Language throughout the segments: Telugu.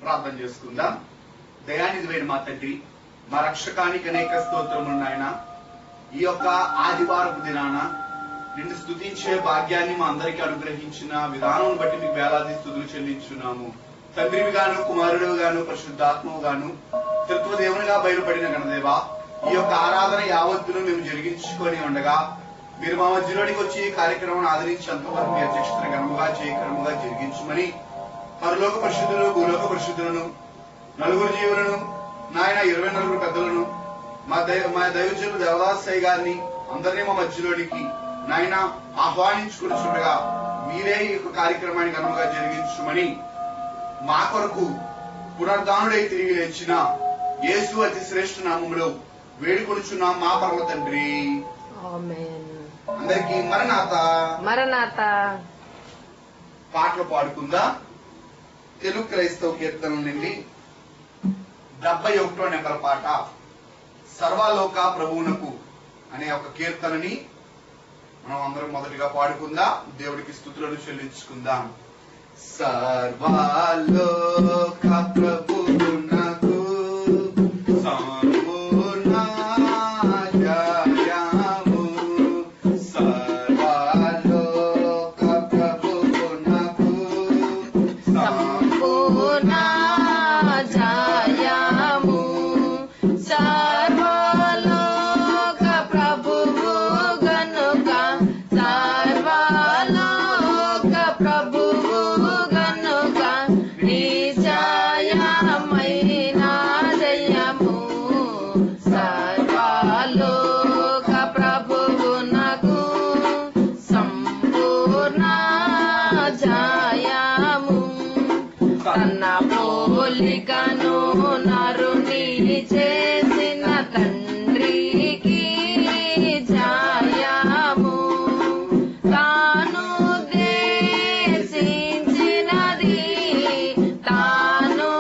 ప్రార్థన చేసుకుందాం. దయానిధివైన మా తండ్రి, మా రక్షకానికి అనేక స్తోత్రములు నాయన. ఈ యొక్క ఆదివారపు దినాన నిన్ను స్తుతించే భాగ్యాన్ని మా అందరికీ అనుగ్రహించిన విధానం బట్టి మీకు వేలాది స్తుతులు చెల్లించున్నాము. తండ్రివి గాను, కుమారుడు గాను, పరిశుద్ధాత్మవు గాను, త్రిత్వదేవునిగా బయలుపడిన గణదేవా, ఈ యొక్క ఆరాధన యావత్తును మేము జరిగించుకొని ఉండగా మీరు మా మధ్యలోనికి వచ్చి ఈ కార్యక్రమాన్ని ఆదరించేంతవరకు మీ అధ్యక్షతను ఘనముగా జరిగించమని పరలోక పరిశుద్ధులు, భూలోక పరిశుద్ధులను, నలుగురు జీవులను నాయన 24 పెద్దలను, మా దైవజనులు దేవదాసయ్య గారిని అందరినీ మా మధ్యలోనికి నాయన ఆహ్వానించుకుంటుండగా మీరే ఈ యొక్క కార్యక్రమాన్ని ఘనముగా జరిగించమని మా కొరకు పునర్ధానుడై తిరిగి లేచిన యేసు అతి శ్రేష్ఠ నామములో వేడుకొనుచున్నాం మా పరమ తండ్రి. అందరికీ మరణాత మరణాత. పాటలు పాడుకుందా. తెలుగు క్రైస్తవ కీర్తనల నుండి 71వ నెంబర్ పాట సర్వలోక ప్రభువునకు అనే ఒక కీర్తనని మనం అందరం మొదటిగా పాడుకుందా. దేవుడికి స్తుతులను చెల్లించుకుందాం. సర్వలోక ప్రభువునకు సంపూర్ణ జయము, సర్వలోక ప్రభువునకు సంపూర్ణ జయము, సర్వలోక ప్రభువు గనుక, సర్వలోక ప్రభువు గనుక నిశ్చయమైన జయము, సర్వలోక ప్రభువునకు సంపూర్ణ జయము. తన పోలికను నరుని చేసిన తండ్రికి జయము, తాను దేశించినది, తాను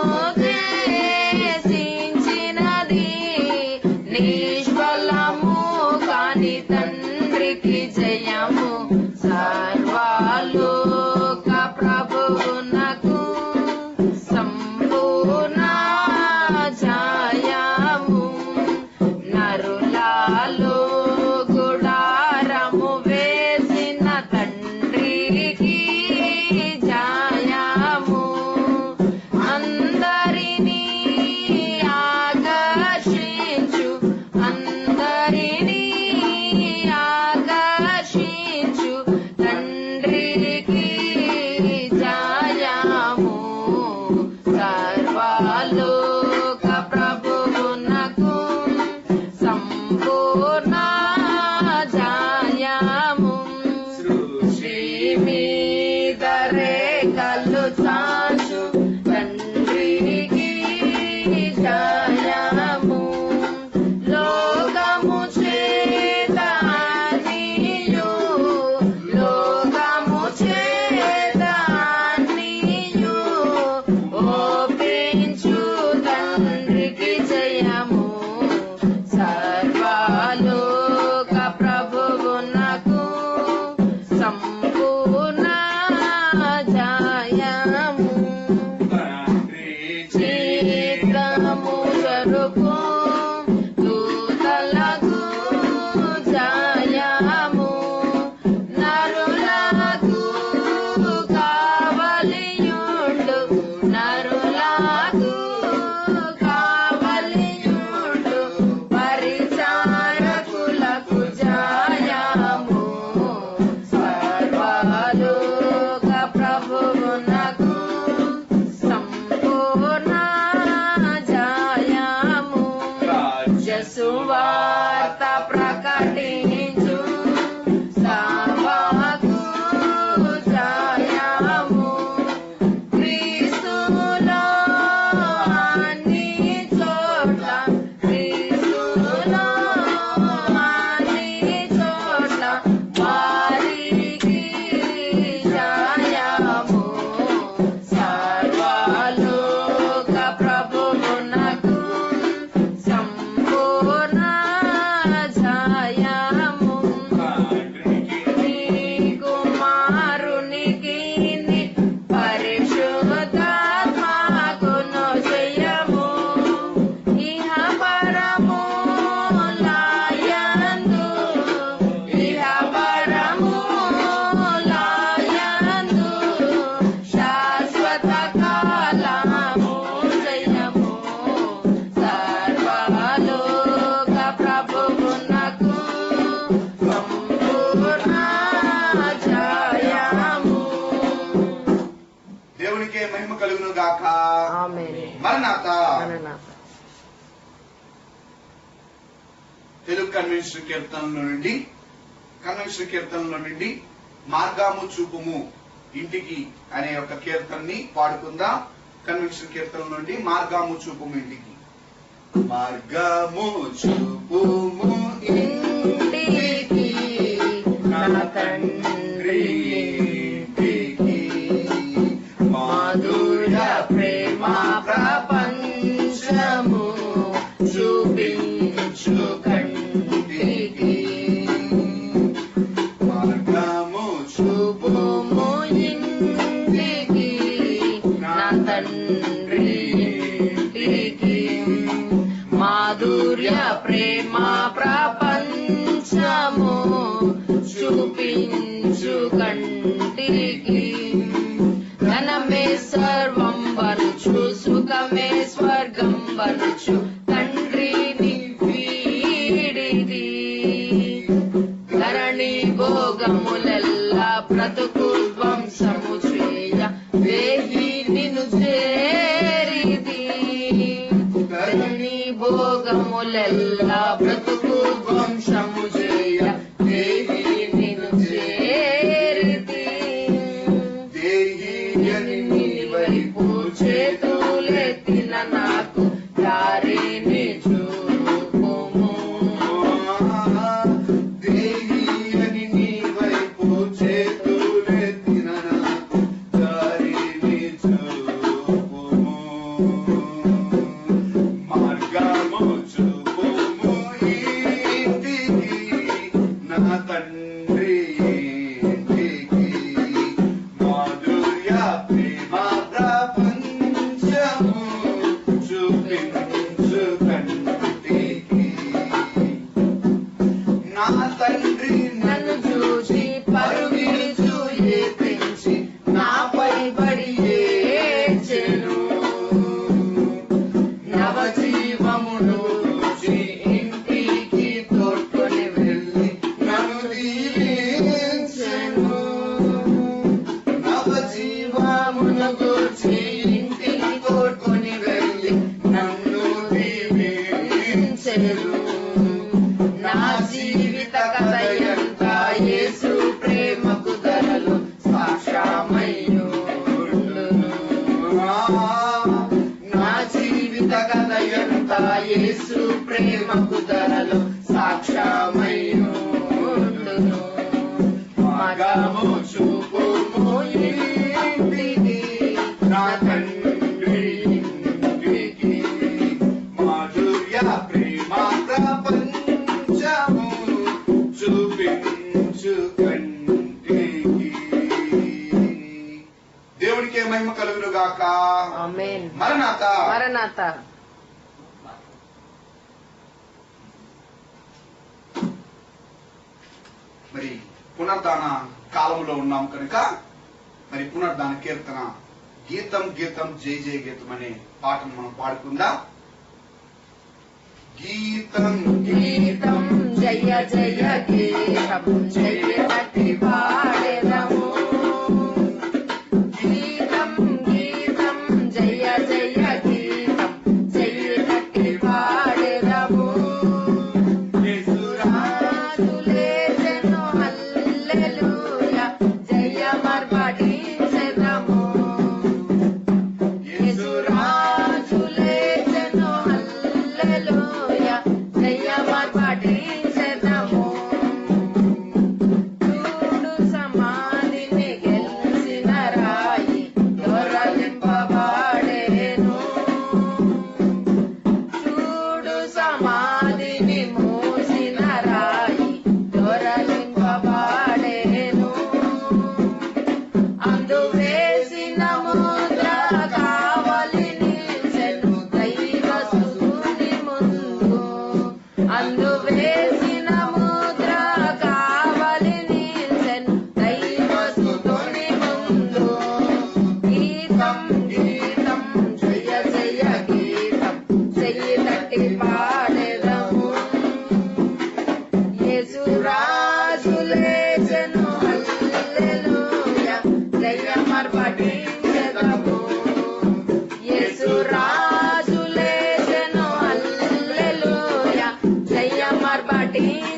దేశించినది నిష్ఫలము కాని తండ్రికి జయము, సర్వలోక ప్రభువునకు సంపూర్ణ జయము. నరులలో గుడారము వేసిన తండ్రికి జయము, అందరినీ ఆకర్షించు, అందరినీ ఆకర్షించు తండ్రికి జయము, సర్వలోక ప్రభువునకు సంపూర్ణ జయము. సృష్టి మీద రేఖలు చాచు తండ్రికి జయము, లోకము చేత అన్నియు, లోకము చేత అన్నియు ఓపించు తండ్రికి జయము, సర్వలోక ప్రభువునకు సంపూర్ణ జయము. చిత్తము జరుపు దూతలకు జయము, నరులకు కావలియుండు, నరులకు కావలియుండు పరిచారకులకు జయము, సర్వలోక ప్రభువునకు సంపూర్ణ జయము. సువార్త ప్రకటించు సభకు జయము, క్రీస్తులో అన్ని చోట్ల, క్రీస్తులో అన్ని చోట్ల వారికి జయము, సర్వలోక ప్రభువునకు సంపూర్ణ జయము. కన్వెన్షన్ కీర్తనలో నుండి మార్గము చూపుము ఇంటికి అనే ఒక కీర్తనని పాడుకుందాం. కన్వెన్షన్ కీర్తన నుండి మార్గము చూపుము ఇంటికి. మార్గము చూపుము ఇంటికి నా తండ్రి ఇంటికి, మాధుర్య ప్రేమ ప్రపంచము చూపించు కంటికి. మార్గము చూపుము ఇంటికి నా తండ్రి ఇంటికి, మాధుర్య ప్రేమ ప్రపంచము చూపించు కంటికి. ధనమే సర్వం వరుచు, సుఖమే స్వర్గం వరుచు, తండ్రిని వీడిది. ధరణి భోగములెల్లా బ్రతుకు ధ్వంసము చేయ, వేహి నిన్ను చేరిది. ధరణి భోగములెల్లా బ్రతుకు ధ్వంసము చేయ, వేహి నిన్ను చేరిది. నీ వైపు చేతులెత్తిన నాకు దారిని చూపుము. నీ వైపు చేతులెత్తిన నాకు దారిని చూపుము. మార్గము చూపుము ఇంటికి నా తండ్రి ఇంటికి, మాధుర్య ప్రేమ ప్రపంచము చూపించు కంటికి. నా తండ్రి నన్ను చూచి పరుగిడుచు ఏపించి, నాపై పడి ఏడ్చెను. నవజీవమును చూచి ఇంటికి తోడ్కొని వెళ్ళి నన్ను దీవించెను. నవజీవమును చూచి ఇంటికి తోడ్కొని వెళ్ళి నన్ను దీవించెను. నా జీవిత కథయంతా యేసు ప్రేమకు ధరలు సాక్ష్యమయ్యుండును. నా జీవిత కథయంతా యేసు ప్రేమకు ధరలు సాక్ష్యమయ్యుండును. మార్గము చూపుము ఇంటికి నా తండ్రి ఇంటికి, మాధుర్య ప్రేమ ప్రపంచము చూపించు కంటికి. దేవుడికే మహిమ కలుగును గాక. ఆమేన్. మరణాత. మరణాత. మరి పునర్దాన కాలంలో ఉన్నాం కనుక మరి పునర్దాన కీర్తన గీతం గీతం జై జయ గీతం అనే పాటను మనం పాడుకుందాం. గీతం గీతం జయ జయ గీతం జయ తట్టి పాడెదము. గీతం గీతం జయ జయ గీతం జయ తట్టి పాడెదము. యేసురాజులేసెను హల్లెలూయా, జయమర్పటించెదము. యేసురాజులేసెను హల్లెలూయా, జయమర్పటించెదము. చూడు సమాధిని గెలిచిన రాయి దొరలింపబడెను. చూడు సమాధిని మూసిన రాయి దొరలింపబడెను. అందు వేసిన ముద్ర కావలి నిల్చెను దైవ స్తుతుని ముందు. అందు వేసిన ముద్ర కావలి నిల్చెను దైవ స్తుతుని ముందు. గీతం గీతం జయ జయ గీతం చెయ్యి తట్టి పాడెదము. యేసురాజులేసెను హల్లెలూయా, జయమర్పటించెదము. యేసురాజులేసెను హల్లెలూయా, జయమర్పటించెదము.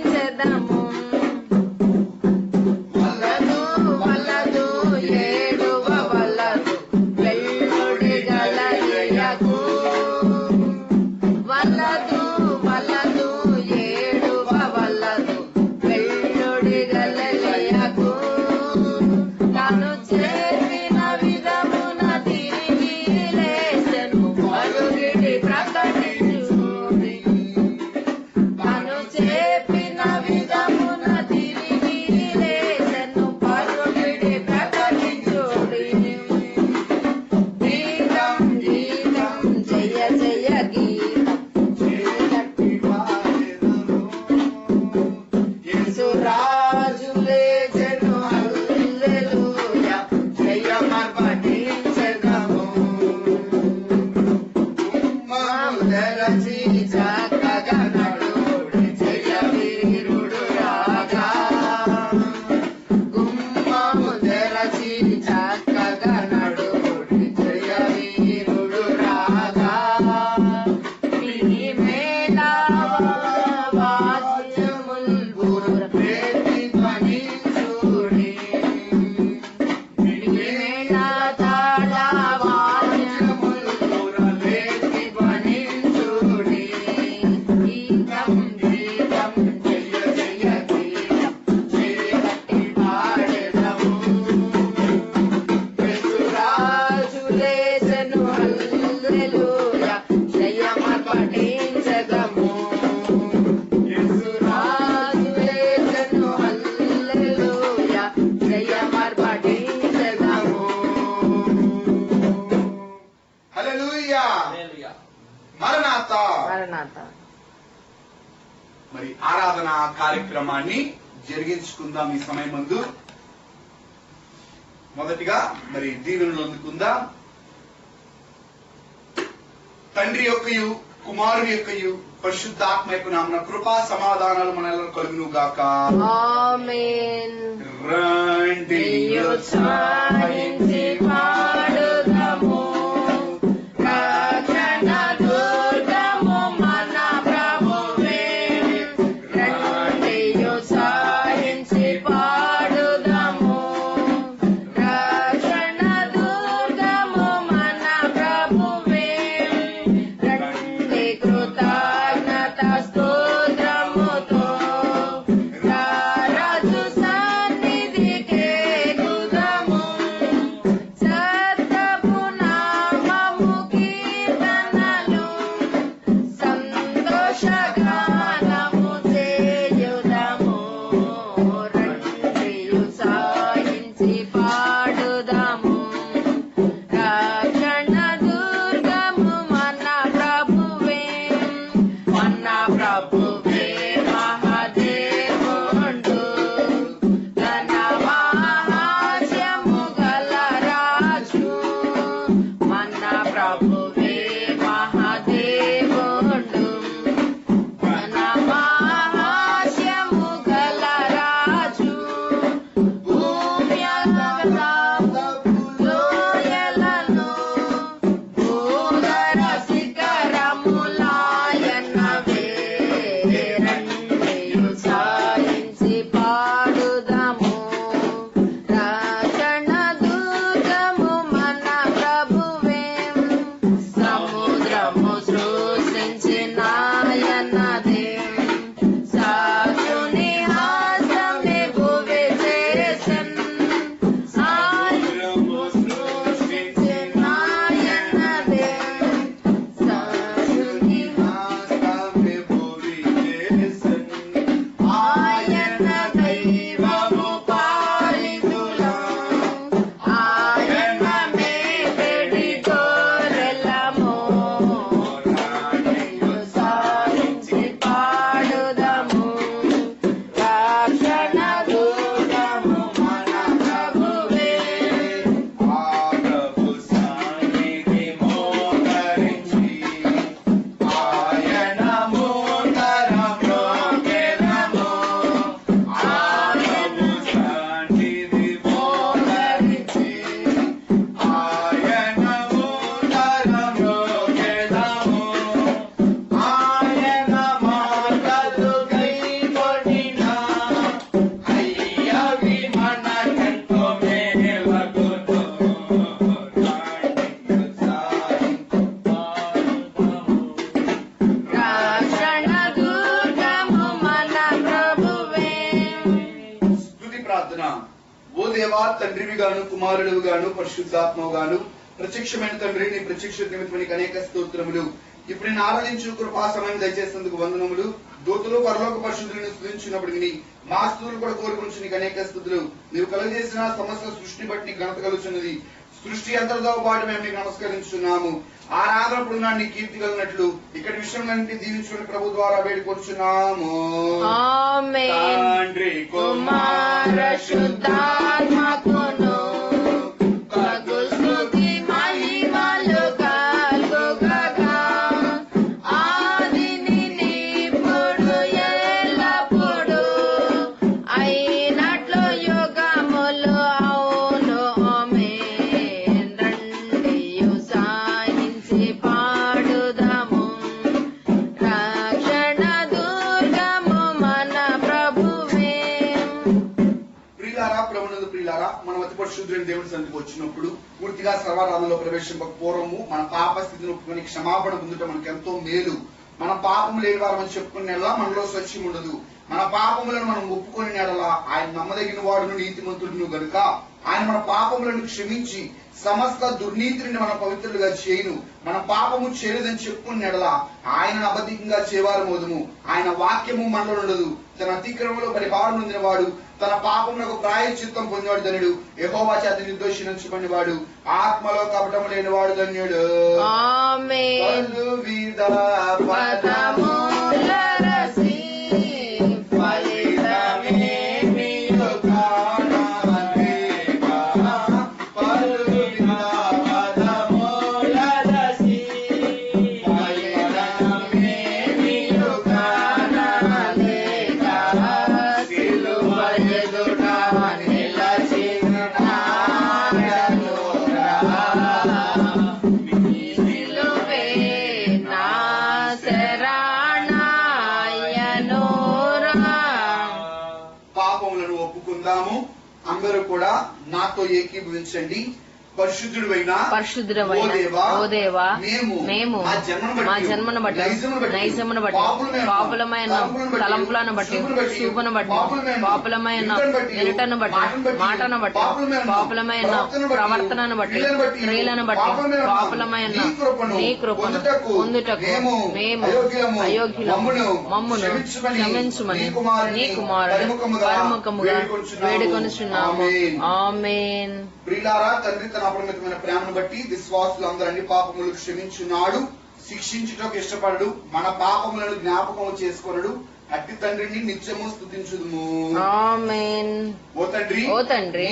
కార్యక్రమాన్ని జరిగించుకుందాం. ఈ సమయం ముందు మొదటిగా మరి దీవెనలు అందుకుందాం. తండ్రి యొక్కయు కుమారుని యొక్కయు పరిశుద్ధాత్మ యొక్క నామమున కృపా సమాధానాలు మనెల్లరూ కలుగును గాక. ఆమేన్. రండి ఉత్సాహించి పాడుదాము, రక్షణ దుర్గము మన ప్రభువే. రండి ఉత్సాహించి పాడుదాము, రక్షణ దుర్గము మన ప్రభువే. రండి కృతజ్ఞత స్తోత్రముతో రారాజు సన్నిధికి ఎగుదాము. సత్తపు నామము కీర్తనలు సంతోషగానము చేయుదాము. రండి ఉత్సాహించి పాడుదాము, రక్షణ దుర్గము మన ప్రభువే. మన ప్రభువే మహాదేవుండు, తన మహాత్మ్యము గల రాజు. మన ప్రభువే మహాదేవుండు, తన మహాత్మ్యము గల రాజు. భూమి లోయలను భూధర శిఖరములాయనవే. రండి ఉత్సాహించి పాడుదాము, రక్షణ దుర్గము మన ప్రభువే. సముద్రము సృష్టించిన ఆయనదే, సాక్షుని హస్తమే భువి చేసెన్. సముద్రము సృష్టించిన ఆయనదే, సాక్షుని ఆయన దైవము పాలితులం, ఆయన మేపెడి గొర్రెలము. ఉత్సాహించి పాడుదాము, రక్షణ దుర్గము మన ప్రభువే. రక్షణ దుర్గము మన ప్రభువే. స్తుతి ప్రార్థన. ఓ దేవా, తండ్రివి గాను కుమారుడు గాను పరిశుద్ధాత్మవు గాను ప్రత్యక్షమైన తండ్రి, నీ ప్రత్యక్ష నిమిత్తము నీకు అనేక స్తోత్రములు. ఇప్పుడు నేను ఆరాధించు కృపా సమయం దయచేసినందుకు వందనములు. దూతలు పరలోక పరిశుద్ధులను స్తుతించినప్పటికీ మా స్తుతులు కూడా కోరుకుంటూ నీకు అనేక స్తుతులు. నీవు కలుగజేసిన సమస్త సృష్టిని బట్టి నీకు ఘనత కలుగుతున్నది. సృష్టి అంతటితో పాటు మేము నీకు నమస్కరించున్నాము. ఆరాధనప్పుడు నీ కీర్తి కలిగినట్లు ఇక్కడ విషయంలో దీవించుకుని ప్రభు ద్వారా వేడుకొచ్చున్నాము. ఆమేన్. తండ్రి కుమార శుద్ధాత్మకును కగు స్తుతి మహిమలు కలుగుగా, ఆదిని నిప్పుడు ఎల్లప్పుడు అయినట్లు యుగములు అవును. ఆమేన్. రండి ఉత్సాహించి పాడుదాము, రక్షణ దుర్గము మన ప్రభువే. ప్రియులారా, ప్రభునందు ప్రియులారా, మనం అతి పరిశుద్ధులైన దేవుని సన్నిధికి వచ్చినప్పుడు పూర్తిగా సర్వారాధనలో ప్రవేశింపక పూర్వము మన పాప స్థితిని ఒప్పుకొని క్షమాపణ పొందుట మనకు ఎంతో మేలు. మన పాపం లేని వారమని చెప్పుకునేలా మనలో స్వచ్ఛం ఉండదు. మన పాపములను మనం ఒప్పుకొని నెడలా ఆయన నమ్మదగిన వాడును నీతిమంతుడును గనుక ఆయన మన పాపములను క్షమించి సమస్త దుర్నీతిని మన పవిత్రులుగా చేయును. మన పాపము చేయలేదని చెప్పుకుని నెడలా ఆయనను అబద్ధికంగా చేవారు మోదుము. ఆయన వాక్యము మనలో ఉండదు. తన అతిక్రమంలో పరిపాలన పొందిన వాడు, తన పాపములకు ప్రాయశ్చిత్తం పొందినవాడు ధన్యుడు. యెహోవా చేత నిర్దోషించబడిన వాడు, ఆత్మలో కపటము లేని వాడు ధన్యుడు. ఆమేన్. పలువిధ పదముల రసి ఫల చెప్పుకుందాము. అందరూ కూడా నాతో ఏకీభవించండి. పరిశుద్ధుడైన ఓ దేవా, మేము మా జన్మను బట్టి, నైజమును బట్టి, పాపులమైన తలంపులను బట్టి, చూపును బట్టి, పాపులమైన వినటను బట్టి, మాటను బట్టి, పాపులమైన ప్రవర్తనను బట్టి, క్రియలను బట్టి, పాపులమైన నీ కృపను పొందుటకు మేము అయోగ్యులము. మమ్మును క్షమించుమని నీ కుమారుడు పరముఖముగా వేడుకొనుచున్నాము. ఆమేన్. ప్రియులారా, తండ్రి తన అపరిమితమైన ప్రేమను బట్టి విశ్వాసులందరూ అన్ని పాపములు క్షమించున్నాడు. శిక్షించుటకు ఇష్టపడడు, మన పాపములను జ్ఞాపకము చేసుకొనడు. అట్టి తండ్రిని నిత్యము స్తుతించుదుము. ఆమేన్. ఓ తండ్రి,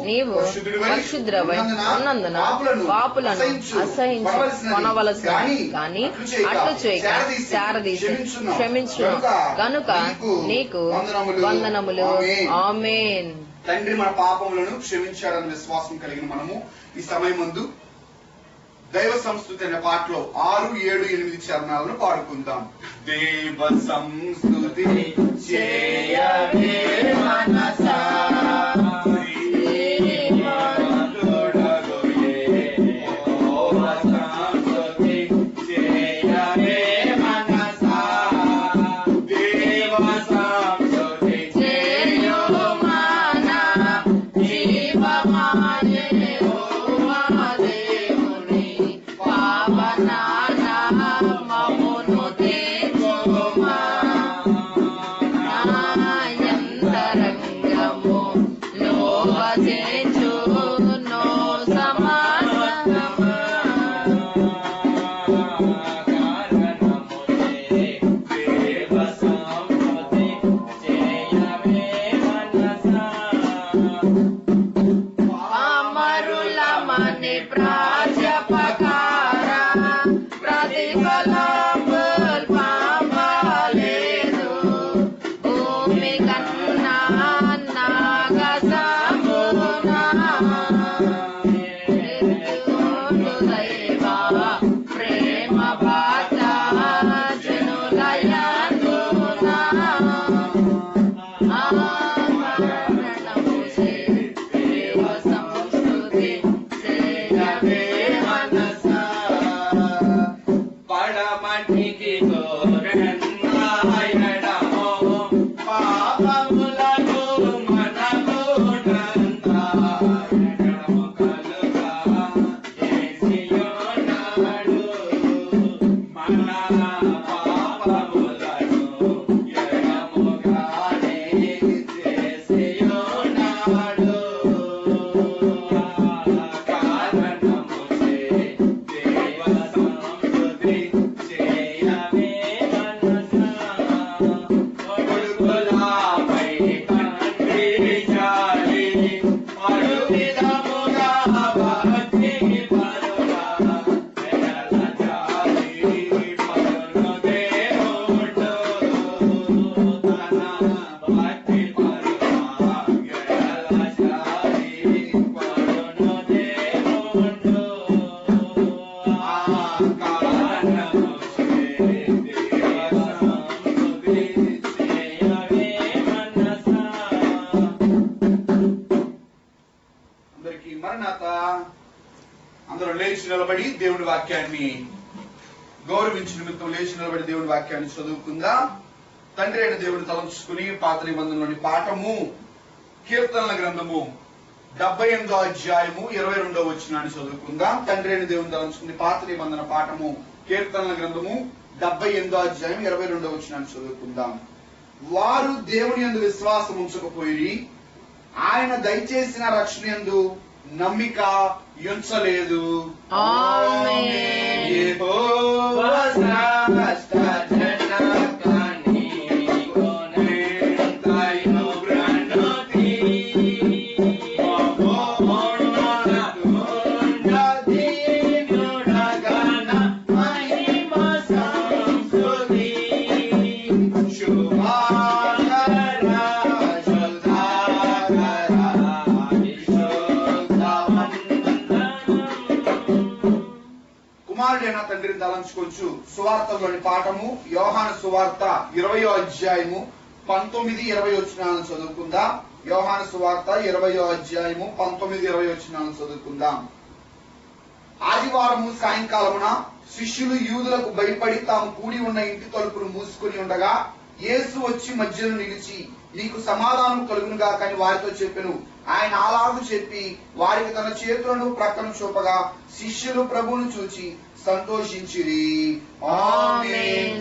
నీవు పరిశుద్ధుడవై ఉన్నందున పాపులను అసహించి కొనవలసిన కానీ అట్లు చేయక శారదీసి క్షమించు గనుక నీకు వందనములు. ఆమేన్. తండ్రి మన పాపములను క్షమించాడన్న విశ్వాసం కలిగిన మనము ఈ సమయం ముందు దైవ సంస్కృతి అనే పాటలో 6, 7, 8 చరణాలను పాడుకుందాం. దేవ సంస్కృతి చేయవే మనసా, అందరూ లేచి నిలబడి దేవుడి వాక్యాన్ని గౌరవించి నిమిత్తం లేచి నిలబడి దేవుడి వాక్యాన్ని చదువుకుందాం. తండ్రి అయిన దేవుని తలంచుకుని పాత నిబంధనలోని పాఠము కీర్తనల గ్రంథము 78వ అధ్యాయము 22వ వచనాన్ని చదువుకుందాం. తండ్రి అయిన దేవుని తలంచుకుని పాత నిబంధన పాఠము కీర్తనల గ్రంథము 78వ అధ్యాయం 22వ వచనాన్ని చదువుకుందాం. వారు దేవుని యందు విశ్వాసం ఉంచకపోయి ఆయన దయచేసిన రక్షణ యందు నమ్మిక ఉంచలేదు. కుమారుడైన తండ్రిని తలంచుకొచ్చు సువార్తలోని పాఠము యోహాను సువార్త 20వ అధ్యాయము 19-20 వచనాలను చదువుకుందాం. యోహాను సువార్త 20వ అధ్యాయము 19-20 వచనాలను చదువుకుందాం. ఆదివారము సాయంకాలమున శిష్యులు యూదులకు భయపడి తాము కూడి ఉన్న ఇంటి తలుపులు మూసుకుని ఉండగా యేసు వచ్చి మధ్యలో నిలిచి, నీకు సమాధానం కలుగునుగా అని వారితో చెప్పెను. ఆయన అలాగు చెప్పి వారికి తన చేతులను ప్రక్కన చూపగా శిష్యులు ప్రభువును చూచి సంతోషించిరి. ఆమేన్.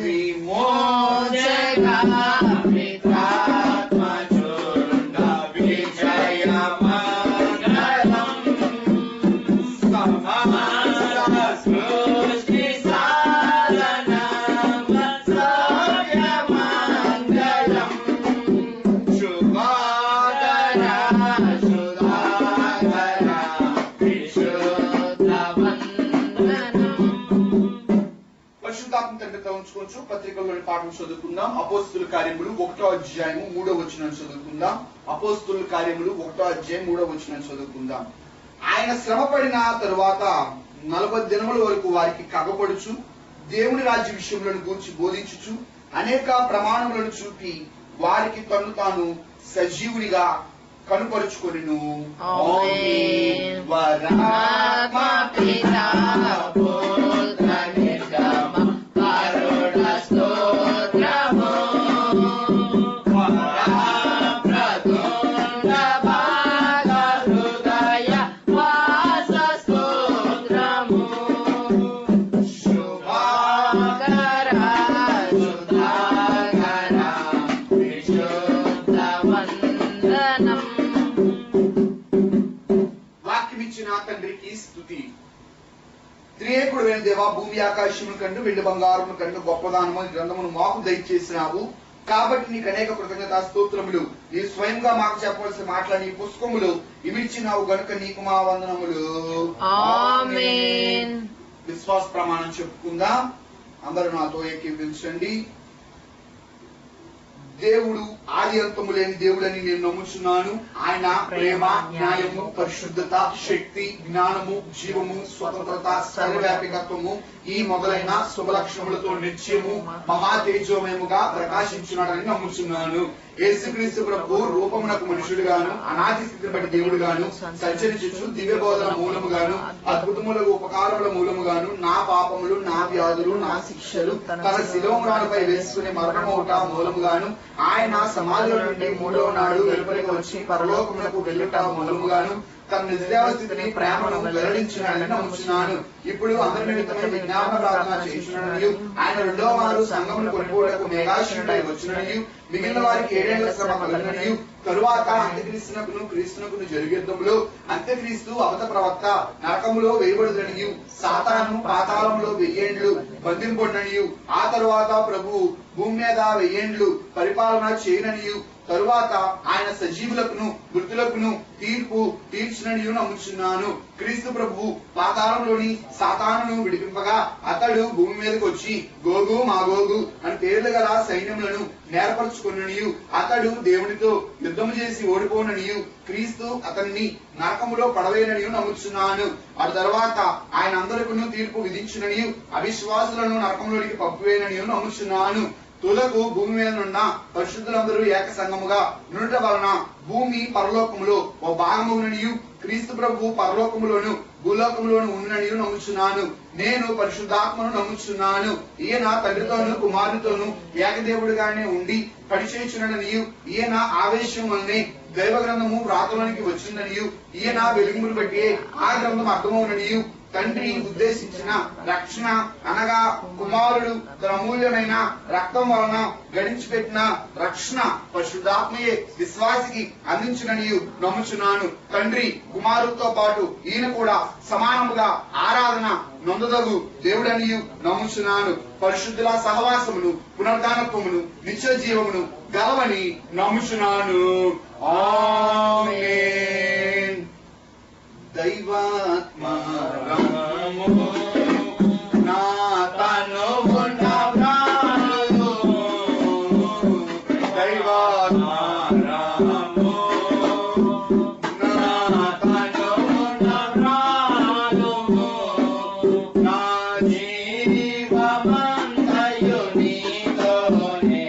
పత్రికల్లోని పాఠం చదువుకుందాం. అపోస్తుల కార్యములు 1వ అధ్యాయము 3వ వచనం చదువుకుందాం. అపోస్తుల కార్యములు 1వ అధ్యాయం 3వ వచనం చదువుకుందాం. ఆయన శ్రమపడిన తరువాత 40 దినముల వరకు వారికి కగపడుచు దేవుని రాజ్య విషయములను గూర్చి బోధించుచు అనేక ప్రమాణములను చూపి వారికి తన్ను తాను సజీవునిగా కనుపరుచుకొనెను. తండ్రికి స్తుతి. త్రియేకుడైన దేవా, భూమి ఆకాశముల కండు వెండి బంగారముల కండు గొప్పదానము గ్రంథమును మాకు దయచేసినావు కాబట్టి నీకు అనేక కృతజ్ఞతా స్తోత్రములు. నీ స్వయంగా మాకు చెప్పవలసిన మాటల నీ పుస్తకములు ఇమిర్చినావు గనుక నీకు మా వందనములు. ఆమేన్. విశ్వాస ప్రమాణం చెప్పుకుందాం. అందరూ నాతో ఏకీభవించండి. దేవుడు ఆది అంతము లేని దేవుడని నేను నమ్ముచున్నాను. ఆయన ప్రేమ, న్యాయము, పరిశుద్ధత, శక్తి, జ్ఞానము, జీవము, స్వతంత్రత, సర్వవ్యాపికత్వము ఈ మొదలైన శుభలక్షణములతో నిత్యము మహా తేజోమయముగా ప్రకాశించున్నాడని నమ్ముచున్నాను. యేసుక్రీస్తు ప్రభు రూపమునకు మనుషుడుగాను అనాది స్థితిని బట్టి దేవుడుగాను సంచరించు దివ్య బోధన మూలముగాను అద్భుతములకు ఉపకారముల మూలముగాను నా పాపములు, నా వ్యాధులు, నా శిక్షలు తన శిలోమురాలపై వేసుకునే మరణమౌట మూలముగాను ఆయన సమాధిలో నుండి 3వ నాడు వెలుపలికి వచ్చి పరలోకమునకు వెళ్ళుట మూలముగాను తన నిజస్థితిని ప్రేమను వెల్లడించినాడని నమ్ముచున్నాను. ఇప్పుడు అందరి నిమిత్తమై విజ్ఞాపన ప్రార్థన చేయుచున్నాడనియు ఆయన 2వ మారు సంఘమును కొనుగోలుకు మేఘాశనుడై వచ్చిననియు మిగిలిన వారికి 7 ఏళ్ల శ్రమ కలుగుననియు తరువాత క్రీస్తునకును జరిగేద్దంలో అంత్యక్రీస్తు అవత ప్రవక్త నరకములో వేయబడుదనియు సాతాను పాతాళములో 1000 ఏండ్లు బంధింపబడిననియు ఆ తరువాత ప్రభువు భూమి మీద 1000 ఏండ్లు పరిపాలన చేయననియు తరువాత ఆయన సజీవులకును మృతులకును తీర్పు తీర్చిననియు నమ్ముచున్నాను. క్రీస్తు ప్రభువు పాతాళంలోని సాతానును విడిపింపగా అతడు భూమి మీదకి వచ్చి గోగు మాగోగు అని పేర్లు గల సైన్యములను నేర్పరచుకున్ననియు అతడు దేవునితో యుద్ధము చేసి ఓడిపోననియు క్రీస్తు అతన్ని నరకములో పడవేననియు నమ్ముచున్నాను. ఆ తర్వాత ఆయన అందరికును తీర్పు విధించుననియు అవిశ్వాసులను నరకంలోనికి పంపివేననియు నమ్ముచున్నాను. తులకు భూమి మీద నున్న పరిశుద్ధులందరూ ఏక సంఘముగా నుండట వలన భూమి పరలోకములో ఓ భాగముననియు క్రీస్తు ప్రభు పరలోకములోను భూలోకములోను ఉండుననియు నమ్ముచున్నాను. నేను పరిశుద్ధాత్మను నమ్ముచున్నాను. ఈయన తండ్రితోను కుమారునితోను ఏకదేవుడిగానే ఉండి పనిచేయుచున్నాడనియు ఈయన ఆవేశం వల్లనే దైవ గ్రంథము వ్రాతలోనికి వచ్చిందనియు ఈయన వెలుగును బట్టి ఆ గ్రంథం అర్థమవుననియు తండ్రి ఉద్దేశించిన రక్షణ అనగా కుమారుడు తన అమూల్యమైన రక్తం వలన గడించిపెట్టిన రక్షణ పరిశుద్ధాత్మయే విశ్వాసికి అందించుననియు నమ్ముచున్నాను. తండ్రి కుమారుడితో పాటు ఈయన కూడా సమానముగా ఆరాధన నొందదగు దేవుడనియు నమ్ముచున్నాను. పరిశుద్ధుల సహవాసమును పునర్ధానత్వమును నిత్య జీవమును గలవని నమ్ముచున్నాను. ఆమేన్. దైవాత్మ నా తనువు నా ప్రాణులు దైవాత్మ రాము నా తనువు నా ప్రాణులు నా జీవమంతయు నీతోనే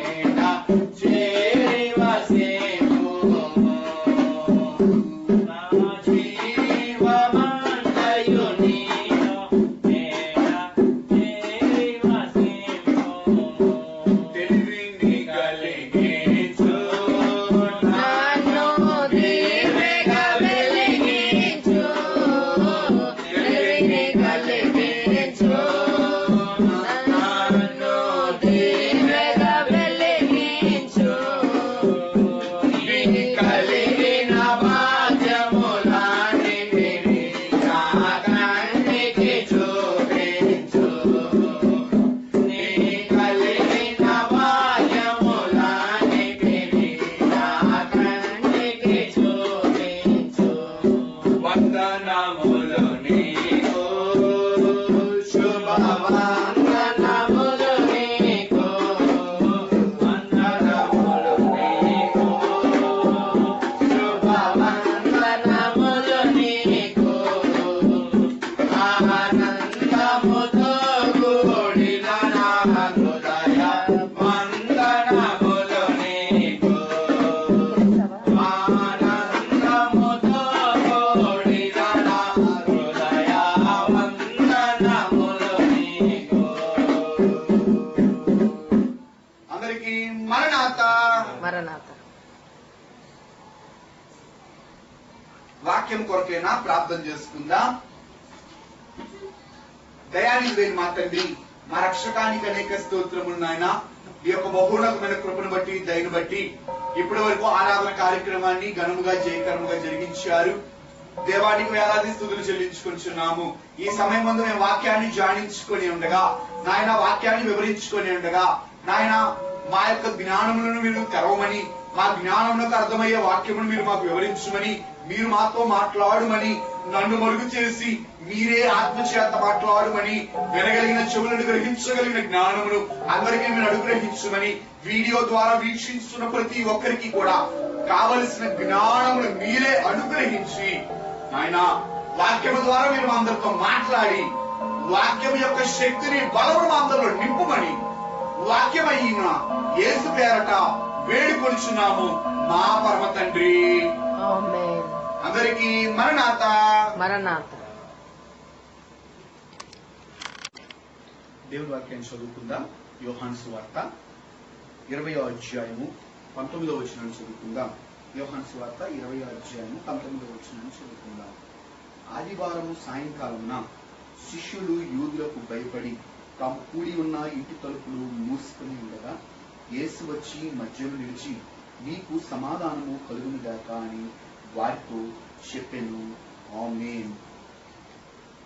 చేరి వాక్యం కొరకైనా ప్రార్థన చేసుకుందాం. దయానిధివైన మా తండ్రి, మా రక్షకానికి అనేక స్తోత్రములు నాయన. ఈ యొక్క బహుళమైన కృపను బట్టి, దయను బట్టి ఇప్పటి వరకు ఆరాధన కార్యక్రమాన్ని ఘనముగా జయకరముగా జరిగించారు. దేవానికి వేలాది స్తుతులు చెల్లించుకుంటున్నాము. ఈ సమయం ముందు మేము వాక్యాన్ని ధ్యానించుకొని ఉండగా, నాయన వాక్యాన్ని వివరించుకొని ఉండగా, నాయన మా యొక్క జ్ఞానములను మీరు తెరవమని, మా జ్ఞానములకు అర్థమయ్యే వాక్యమును మీరు మాకు వివరించమని, మీరు మాతో మాట్లాడమని, నన్ను మరుగు చేసి మీరే ఆత్మచేత మాట్లాడమని, వినగలిగిన చెవులను గ్రహించగలిగిన జ్ఞానమును అందరికీ మీరు అనుగ్రహించమని, వీడియో ద్వారా వీక్షించున్న ప్రతి ఒక్కరికి కూడా కావలసిన జ్ఞానమును మీరే అనుగ్రహించి, ఆయన వాక్యము ద్వారా మీరు మా అందరితో మాట్లాడి, వాక్యం యొక్క శక్తిని బలము మా అందరిలో నింపుమని, వాక్యమైన యేసు పేరట వేడుకొనుచున్నాము మా పరమ తండ్రి. ఆమేన్. అందరికీ మరణాత. మరణాత. దేవుని వాక్యాన్ని చదువుకుందాం. యోహాను సువార్త 20వ అధ్యాయము 19వ వచనాన్ని చదువుకుందాం. యోహాను సువార్త 20వ అధ్యాయము 19వ వచనాన్ని చదువుకుందాం. ఆదివారము సాయంకాలమున శిష్యులు యూదులకు భయపడి తాము కూడి ఉన్న ఇంటి తలుపులు మూసుకుని ఉండగా యేసు వచ్చి మధ్యలో నిలిచి, మీకు సమాధానము కలుగునుగాక అని వారితో చెప్పెను. ఆమేన్.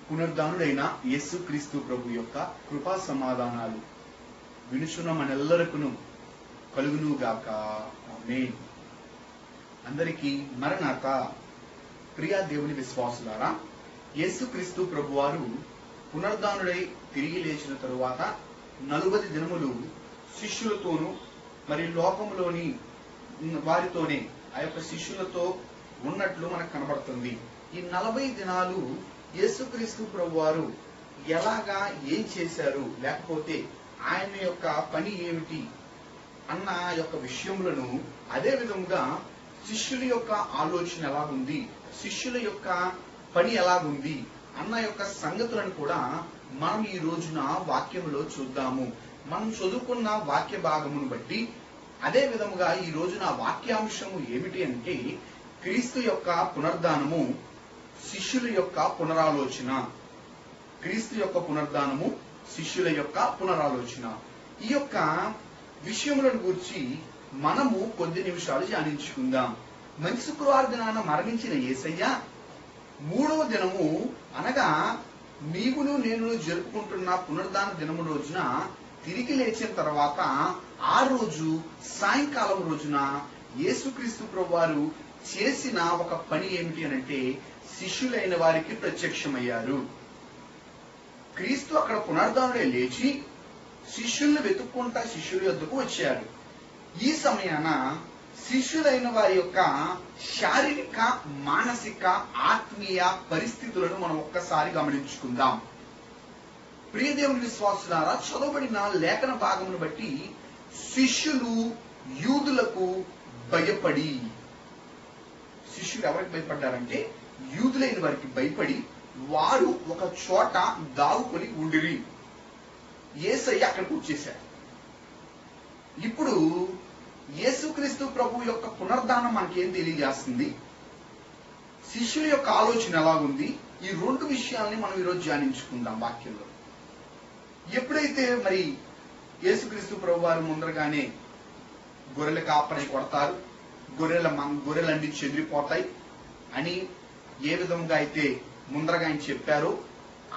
పునరుద్ధానుడైన యేసు క్రీస్తు ప్రభు యొక్క కృపా సమాధానాలు వినుచున్న మనెల్లరకును కలుగునుగాక. ఆమేన్. అందరికీ మరణాత. ప్రియా దేవుని విశ్వాసులారా, యేసు క్రీస్తు ప్రభు వారు పునరుద్ధానుడై తిరిగి లేచిన తరువాత 40 దినములు శిష్యులతోనూ మరి లోకంలోని వారితోనే ఆ యొక్క శిష్యులతో ఉన్నట్లు మనకు కనబడుతుంది. ఈ 40 దినాలు యేసుక్రీస్తు ప్రభు వారు ఎలాగా ఏం చేశారు, లేకపోతే ఆయన యొక్క పని ఏమిటి అన్న యొక్క విషయములను, అదే విధంగా శిష్యుల యొక్క ఆలోచన ఎలాగుంది, శిష్యుల యొక్క పని ఎలాగుంది అన్న యొక్క సంగతులను కూడా మనం ఈ రోజున వాక్యములో చూద్దాము. మనం చదువుకున్న వాక్య భాగమును బట్టి అదే విధముగా ఈ రోజున వాక్యాంశము ఏమిటి అంటే, క్రీస్తు యొక్క పునరుద్ధానము, శిష్యుల యొక్క పునరాలోచన. క్రీస్తు యొక్క పునరుద్ధానము, శిష్యుల యొక్క పునరాలోచన. ఈ యొక్క విషయములను గురించి మనము కొద్ది నిమిషాలు ధ్యానించుకుందాం. మంచి శుక్రవారం దినాన మరణించిన యేసయ్య 3వ దినము అనగా నీవును నేను జరుపుకుంటున్న పునరుద్ధాన దినము రోజున తిరిగి లేచిన తర్వాత ఆ రోజు సాయంకాలం రోజున యేసుక్రీస్తు ప్రభు వారు చేసిన ఒక పని ఏమిటి అనంటే, శిష్యులైన వారికి ప్రత్యక్షమయ్యారు. క్రీస్తు అక్కడ పునరుద్ధానుడే లేచి శిష్యుల్ని వెతుక్కుంటా శిష్యుల యొద్దకు వచ్చారు. ఈ సమయాన శిష్యులైన వారి యొక్క శారీరక, మానసిక, ఆత్మీయ పరిస్థితులను మనం ఒక్కసారి గమనించుకుందాం. ప్రియదేవుని విశ్వాసులారా, చదవబడిన లేఖన భాగమును బట్టి శిష్యులు యూదులకు భయపడి, శిష్యులు ఎవరికి భయపడ్డారంటే యూదులైన వారికి భయపడి వారు ఒక చోట దావుకొని ఉండిరి. యేసయ్య అక్కడికి వచ్చేశారు. ఇప్పుడు యేసుక్రీస్తు ప్రభు యొక్క పునరుద్ధానం మనకేం తెలియజేస్తుంది, శిష్యుల యొక్క ఆలోచన ఎలాగుంది, ఈ 2 విషయాల్ని మనం ఈరోజు ధ్యానించుకుందాం వాక్యంలో. ఎప్పుడైతే మరి యేసుక్రీస్తు ప్రభు వారు ముందరగానే గొర్రెల కాపరిని కొడతారు, గొర్రెలన్నీ చెదిరిపోతాయి అని ఏ విధంగా అయితే ముందరగా ఆయన చెప్పారో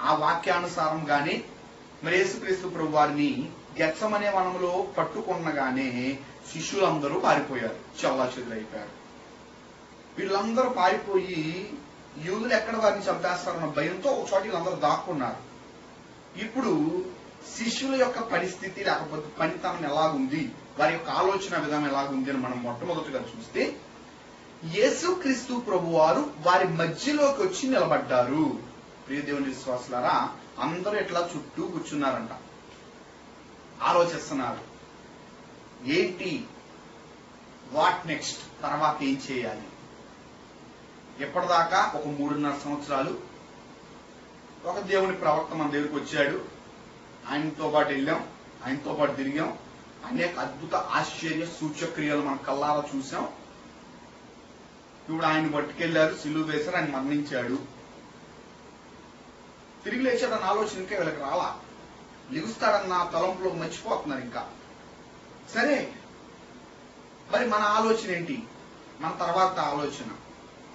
ఆ వాక్యానుసారంగానే మరి యేసుక్రీస్తు ప్రభు వారిని గెత్సమనే వనంలో పట్టుకున్నగానే శిష్యులందరూ పారిపోయారు, చెల్లాచెదురైపోయారు. వీళ్ళందరూ పారిపోయి యూదులు ఎక్కడ వారిని చంపేస్తారన్న భయంతో ఒక చోట వీళ్ళందరూ దాక్కున్నారు. ఇప్పుడు శిష్యుల యొక్క పరిస్థితి లేకపోతే పనితనం ఎలాగుంది, వారి యొక్క ఆలోచన విధానం ఎలాగుంది అని మనం మొట్టమొదటిగా చూస్తే, యేసుక్రీస్తు ప్రభు వారు వారి మధ్యలోకి వచ్చి నిలబడ్డారు. ప్రియ దేవుని విశ్వాసులారా, అందరూ ఇట్లా చుట్టూ కూర్చున్నారంట, ఆలోచిస్తున్నారు. ఏంటి, వాట్ నెక్స్ట్, తర్వాత ఏం చేయాలి. ఎప్పటిదాకా ఒక 3.5 సంవత్సరాలు ఒక దేవుని ప్రవక్త మన దగ్గరికి వచ్చాడు, ఆయనతో పాటు వెళ్ళాం, ఆయనతో పాటు తిరిగాం, అనేక అద్భుత ఆశ్చర్య సూచక్రియలు మన కళ్ళారా చూసాం. ఇప్పుడు ఆయన పట్టుకెళ్లారు, సిలువ వేశారు, ఆయన మరణించాడు, తిరిగి లేచాడన్న ఆలోచన ఇంకా వీళ్ళకి రాలా. లిగుస్తాడన్న తలంపులో మర్చిపోతున్నారు ఇంకా. సరే, మరి మన ఆలోచన ఏంటి, మన తర్వాత ఆలోచన?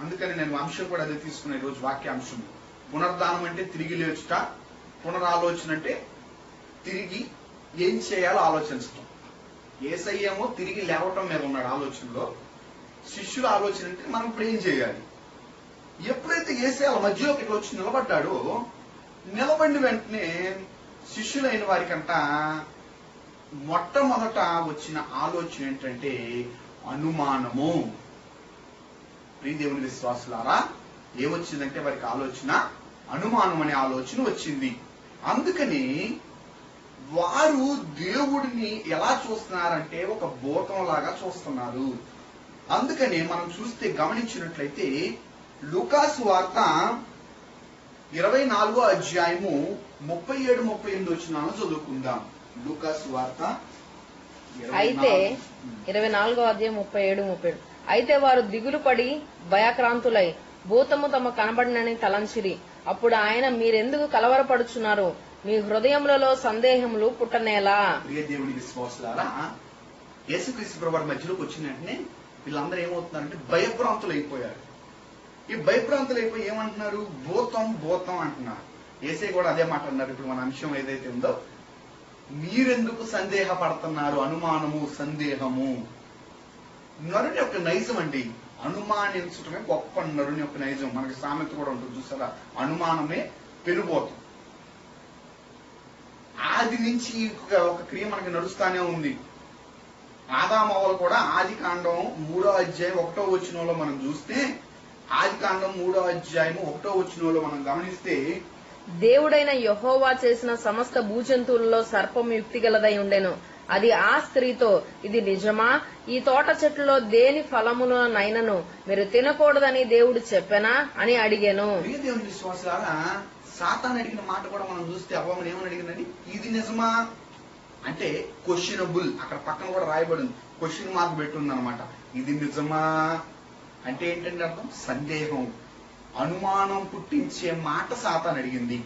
అందుకని నేను అంశం కూడా అదే తీసుకున్నా ఈరోజు వాక్యాంశం. పునరుద్ధానం అంటే తిరిగి లేచుట, పునరాలోచన అంటే తిరిగి ఏం చేయాలో ఆలోచించటం. యేసయ్యేమో తిరిగి లేవటం మీద ఉన్నాడు ఆలోచనలో. శిష్యుల ఆలోచన అంటే మనం ఇప్పుడు ఏం చేయాలి. ఎప్పుడైతే యేసయ్య వాళ్ళ మధ్యలోకి ఇట్లా వచ్చి నిలబడ్డాడో, నిలబడిన వెంటనే శిష్యులైన వారికంట మొట్టమొదట వచ్చిన ఆలోచన ఏంటంటే అనుమానము. ప్రియ దేవుని విశ్వాసులారా, ఏమొచ్చిందంటే వారికి ఆలోచన అనుమానం అనే ఆలోచన వచ్చింది. అందుకని వారు దేవుడిని ఎలా చూస్తున్నారంటే ఒక భూతం లాగా చూస్తున్నారు. అందుకని మనం చూస్తే గమనించినట్లయితే లూకాసు వార్త 24వ అధ్యాయము 37-38 వచనాలను చదువుకుందాం. లూకాసు వార్త అయితే 24వ అధ్యాయం 37-37. అయితే వారు దిగులు పడి భయాక్రాంతులై భూతము తమ కనబడినని తలంచిరి. అప్పుడు ఆయన, మీరెందుకు కలవరపడుచున్నారు? మీ హృదయములలో సందేహములు పుట్టనేలా? ప్రియ దేవుని విశ్వాసులారా, యేసుక్రీస్తు ప్రభువు మధ్యలోకి వచ్చిన వెంటనే వీళ్ళందరూ ఏమవుతున్నారంటే భయభ్రాంతులు అయిపోయారు. ఈ భయభ్రాంతులు అయిపోయి ఏమంటున్నారు? భూతం భూతం అంటున్నారు. యేసయ్య కూడా అదే మాట అన్నారు. ఇప్పుడు మన అంశం ఏదైతే ఉందో, మీరెందుకు సందేహపడుతున్నారు? అనుమానము, సందేహము నరుని యొక్క నైజం అండి. అనుమానించటమే గొప్ప నరుని యొక్క నైజం. మనకి సామెత కూడా ఉంటుంది చూసారా, అనుమానమే పెనుబోతం. ఆది నుంచి ఒక క్రియ మనకి నడుస్తానే ఉంది. ఆదామవ్వలు కూడా ఆది కాండం 3వ అధ్యాయం 1వ వచనంలో మనం చూస్తే, ఆది కాండం 3వ అధ్యాయం 1వ వచనంలో మనం గమనిస్తే, దేవుడైన యెహోవా చేసిన సమస్త భూజంతువులలో సర్పం యుక్తిగలదై ఉండెను. అది ఆ స్త్రీతో, ఇది నిజమా? ఈ తోట చెట్టులో దేని ఫలములనైనను మీరు తినకూడదని దేవుడు చెప్పెనా అని అడిగాను. ప్రియ దేవుని విశ్వాసులారా, సాతాను అడిగిన మాట కూడా మనం చూస్తే అవ్వమని ఏమని అడిగిందండి? ఇది నిజమా అంటే క్వశ్చనబుల్. అక్కడ పక్కన కూడా రాయబడింది, క్వశ్చన్ మార్క్ పెట్టుంది అనమాట. ఇది నిజమా అంటే ఏంటంటే అర్థం సందేహం, అనుమానం పుట్టించే మాట సాతాను అడిగింది.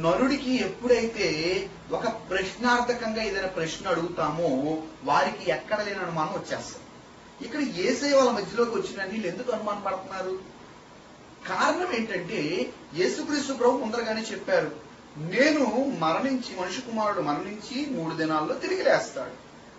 నరుడికి ఎప్పుడైతే ఒక ప్రశ్నార్థకంగా ఏదైనా ప్రశ్న అడుగుతామో వారికి ఎక్కడ లేని అనుమానం వచ్చేస్తుంది. ఇక్కడ యేసయ్య వాళ్ళ మధ్యలోకి వచ్చిన వీళ్ళు ఎందుకు అనుమానం పడుతున్నారు? కారణం ఏంటంటే యేసుక్రీస్తు ప్రభు ముందరగానే చెప్పారు, నేను మరణించి, మనిషి కుమారుడు మరణించి 3 దినాల్లో తిరిగి లేస్తాడు.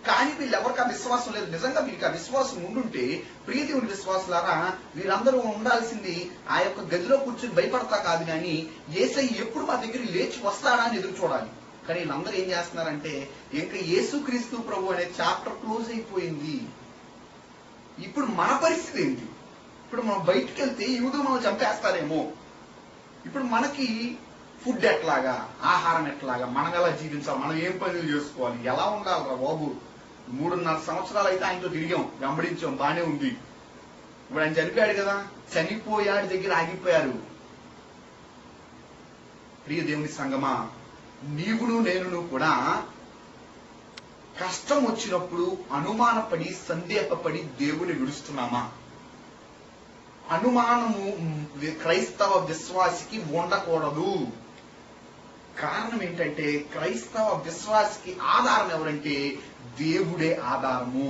కానీ వీళ్ళెవరికి ఆ విశ్వాసం లేదు. నిజంగా వీరికి ఆ విశ్వాసం ఉండుంటే, ప్రియ దేవుని విశ్వాసులారా, వీళ్ళందరూ ఉండాల్సింది ఆ యొక్క గదిలో కూర్చొని భయపడతా కాదు, కానీ యేసయ్య ఎప్పుడు మా దగ్గర లేచి వస్తాడా అని ఎదురు చూడాలి. కానీ వీళ్ళందరూ ఏం చేస్తున్నారంటే, ఇంకా యేసుక్రీస్తు ప్రభు అనే చాప్టర్ క్లోజ్ అయిపోయింది. ఇప్పుడు మన పరిస్థితి ఏంటి? ఇప్పుడు మనం బయటికి వెళ్తే యూదులు మనం చంపేస్తారేమో. ఇప్పుడు మనకి ఫుడ్ ఎట్లాగా, ఆహారం ఎట్లాగా, మనం ఎలా జీవించాలి, మనం ఏం పనులు చేసుకోవాలి, ఎలా ఉండాలిరా బాబు? 3.5 సంవత్సరాలు అయితే ఆయనతో తిరిగాం, వెంబడించాం, బానే ఉంది. ఇప్పుడు ఆయన చనిపోయాడు కదా, చనిపోయాడు దగ్గర ఆగిపోయారు. ప్రియ దేవుని సంగమా, నీవును నేనును కూడా కష్టం వచ్చినప్పుడు అనుమానపడి, సందేహపడి దేవుని విడుస్తున్నామా? అనుమానము క్రైస్తవ విశ్వాసికి ఉండకూడదు. కారణం ఏంటంటే, క్రైస్తవ విశ్వాసికి ఆధారం ఎవరంటే దేవుడే ఆధారము.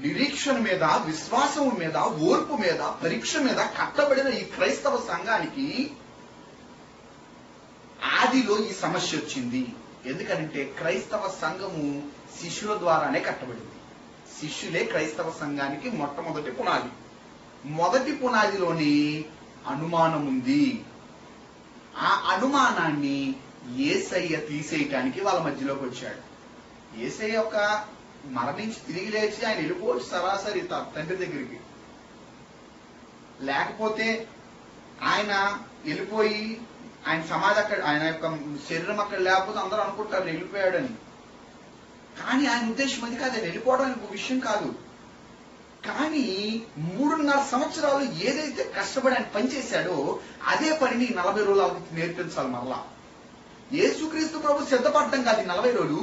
నిరీక్షణ మీద, విశ్వాసం మీద, ఓర్పు మీద, పరీక్ష మీద కట్టబడిన ఈ క్రైస్తవ సంఘానికి ఆదిలో ఈ సమస్య వచ్చింది. ఎందుకంటే క్రైస్తవ సంఘము శిష్యుల ద్వారానే కట్టబడింది. శిష్యులే క్రైస్తవ సంఘానికి మొట్టమొదటి పునాది. మొదటి పునాదిలోని అనుమానం ఉంది. ఆ అనుమానాన్ని యేసయ్య తీసేయటానికి వాళ్ళ మధ్యలోకి వచ్చాడు. యేసయ్య యొక్క మరణించి తిరిగి లేచి ఆయన వెళ్ళిపోవచ్చు సరాసరి తండ్రి దగ్గరికి. లేకపోతే ఆయన వెళ్ళిపోయి ఆయన సమాధి అక్కడ, ఆయన యొక్క శరీరం అక్కడ లేకపోతే అందరూ అనుకుంటారు వెళ్ళిపోయాడని. కానీ ఆయన ఉద్దేశం అది కాదు, వెళ్ళిపోవడానికి ఒక విషయం కాదు. కానీ 3.5 సంవత్సరాలు ఏదైతే కష్టపడి ఆయన పనిచేశాడో అదే పనిని 40 రోజులు నేర్పించాలి. మరలా యేసుక్రీస్తు ప్రభు సిద్ధపడటం కాదు 40 రోజులు,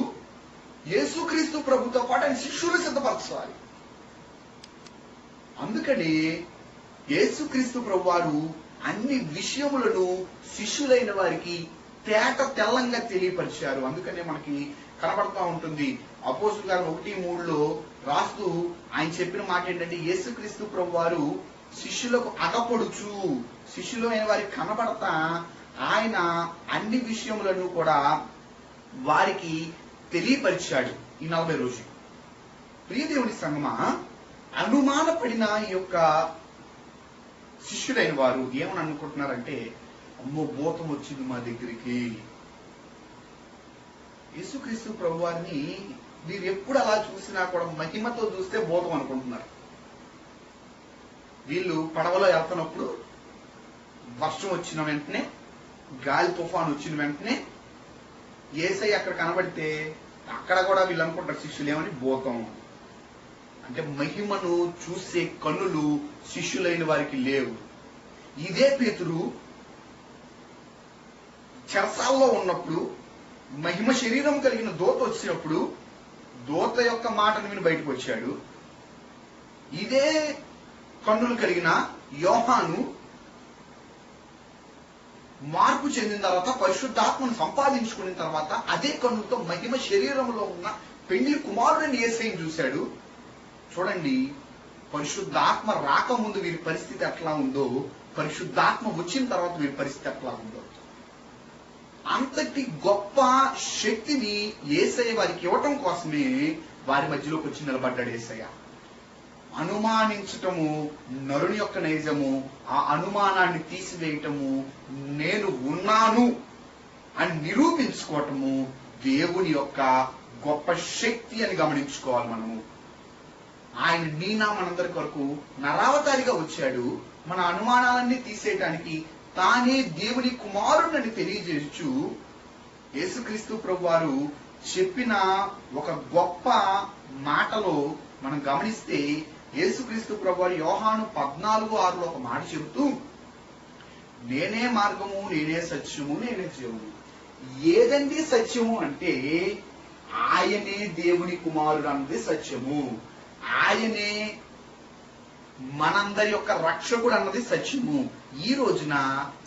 యేసుక్రీస్తు ప్రభుతో పాటు ఆయన శిష్యులు సిద్ధపరచాలి. అందుకని యేసుక్రీస్తు ప్రభువారు అన్ని విషయములను శిష్యులైన వారికి తేట తెల్లంగా తెలియపరిచారు. అందుకనే మనకి కనబడతా ఉంటుంది. అపోస్తలుల గారు 1:3 రాస్తూ ఆయన చెప్పిన మాట ఏంటంటే, యేసుక్రీస్తు ప్రభువారు శిష్యులకు అగపడుచు, శిష్యులైన వారికి కనబడతా ఆయన అన్ని విషయములను కూడా వారికి తెలియపరిచాడు ఈ 40 రోజులు. ప్రియదేవుని సంగమా, అనుమానపడిన ఈ యొక్క శిష్యులైన వారు ఏమని అనుకుంటున్నారంటే, అమ్మో భూతం వచ్చింది మా దగ్గరికి. యేసుక్రీస్తు ప్రభువారిని మీరు ఎప్పుడు అలా చూసినా కూడా మహిమతో చూస్తే భూతం అనుకుంటున్నారు. వీళ్ళు పడవలో వెళ్తున్నప్పుడు వర్షం వచ్చిన వెంటనే, గాలి తుఫాను వచ్చిన వెంటనే యేసయ్య అక్కడ కనబడితే అక్కడ కూడా వీళ్ళు అనుకుంటారు శిష్యులు ఏమని, భూతం. అంటే మహిమను చూసే కన్నులు శిష్యులైన వారికి లేవు. ఇదే పేతురు చెరసాల్లో ఉన్నప్పుడు మహిమ శరీరం కలిగిన దూత వచ్చినప్పుడు దూత యొక్క మాటను విని బయటకు వచ్చాడు. ఇదే కన్నులు కలిగిన యోహాను మార్పు చెందిన తర్వాత, పరిశుద్ధాత్మను సంపాదించుకున్న తర్వాత అదే కన్నులతో మహిమ శరీరంలో ఉన్న పెళ్లి కుమారుడిని యేసయ్యను చూశాడు. చూడండి, పరిశుద్ధాత్మ రాకముందు వీరి పరిస్థితి ఎట్లా ఉందో, పరిశుద్ధాత్మ వచ్చిన తర్వాత వీరి పరిస్థితి ఎట్లా ఉందో. అంతటి గొప్ప శక్తిని యేసయ్య వారికి ఇవ్వటం కోసమే వారి మధ్యలోకి వచ్చి నిలబడ్డాడు యేసయ్య. అనుమానించటము నరుని యొక్క నైజము, ఆ అనుమానాన్ని తీసివేయటము, నేను ఉన్నాను అని నిరూపించుకోవటము దేవుని యొక్క గొప్ప శక్తి అని గమనించుకోవాలి మనము. ఆయన నీనా మనందరి కొరకు నరావతారిగా వచ్చాడు. మన అనుమానాలన్నీ తీసేయటానికి తానే దేవుని కుమారుడని తెలియజేయచ్చు. యేసుక్రీస్తు ప్రభువారు చెప్పిన ఒక గొప్ప మాటలో మనం గమనిస్తే, యేసుక్రీస్తు ప్రభువారు యోహాను 14:6 ఒక మాట చెబుతూ, నేనే మార్గము, నేనే సత్యము, నేనే జీవము. ఏదండి సత్యము అంటే, ఆయనే దేవుని కుమారుడు అన్నది సత్యము. ఆయనే మనందరి యొక్క రక్షకుడు అన్నది సత్యము. ఈ రోజున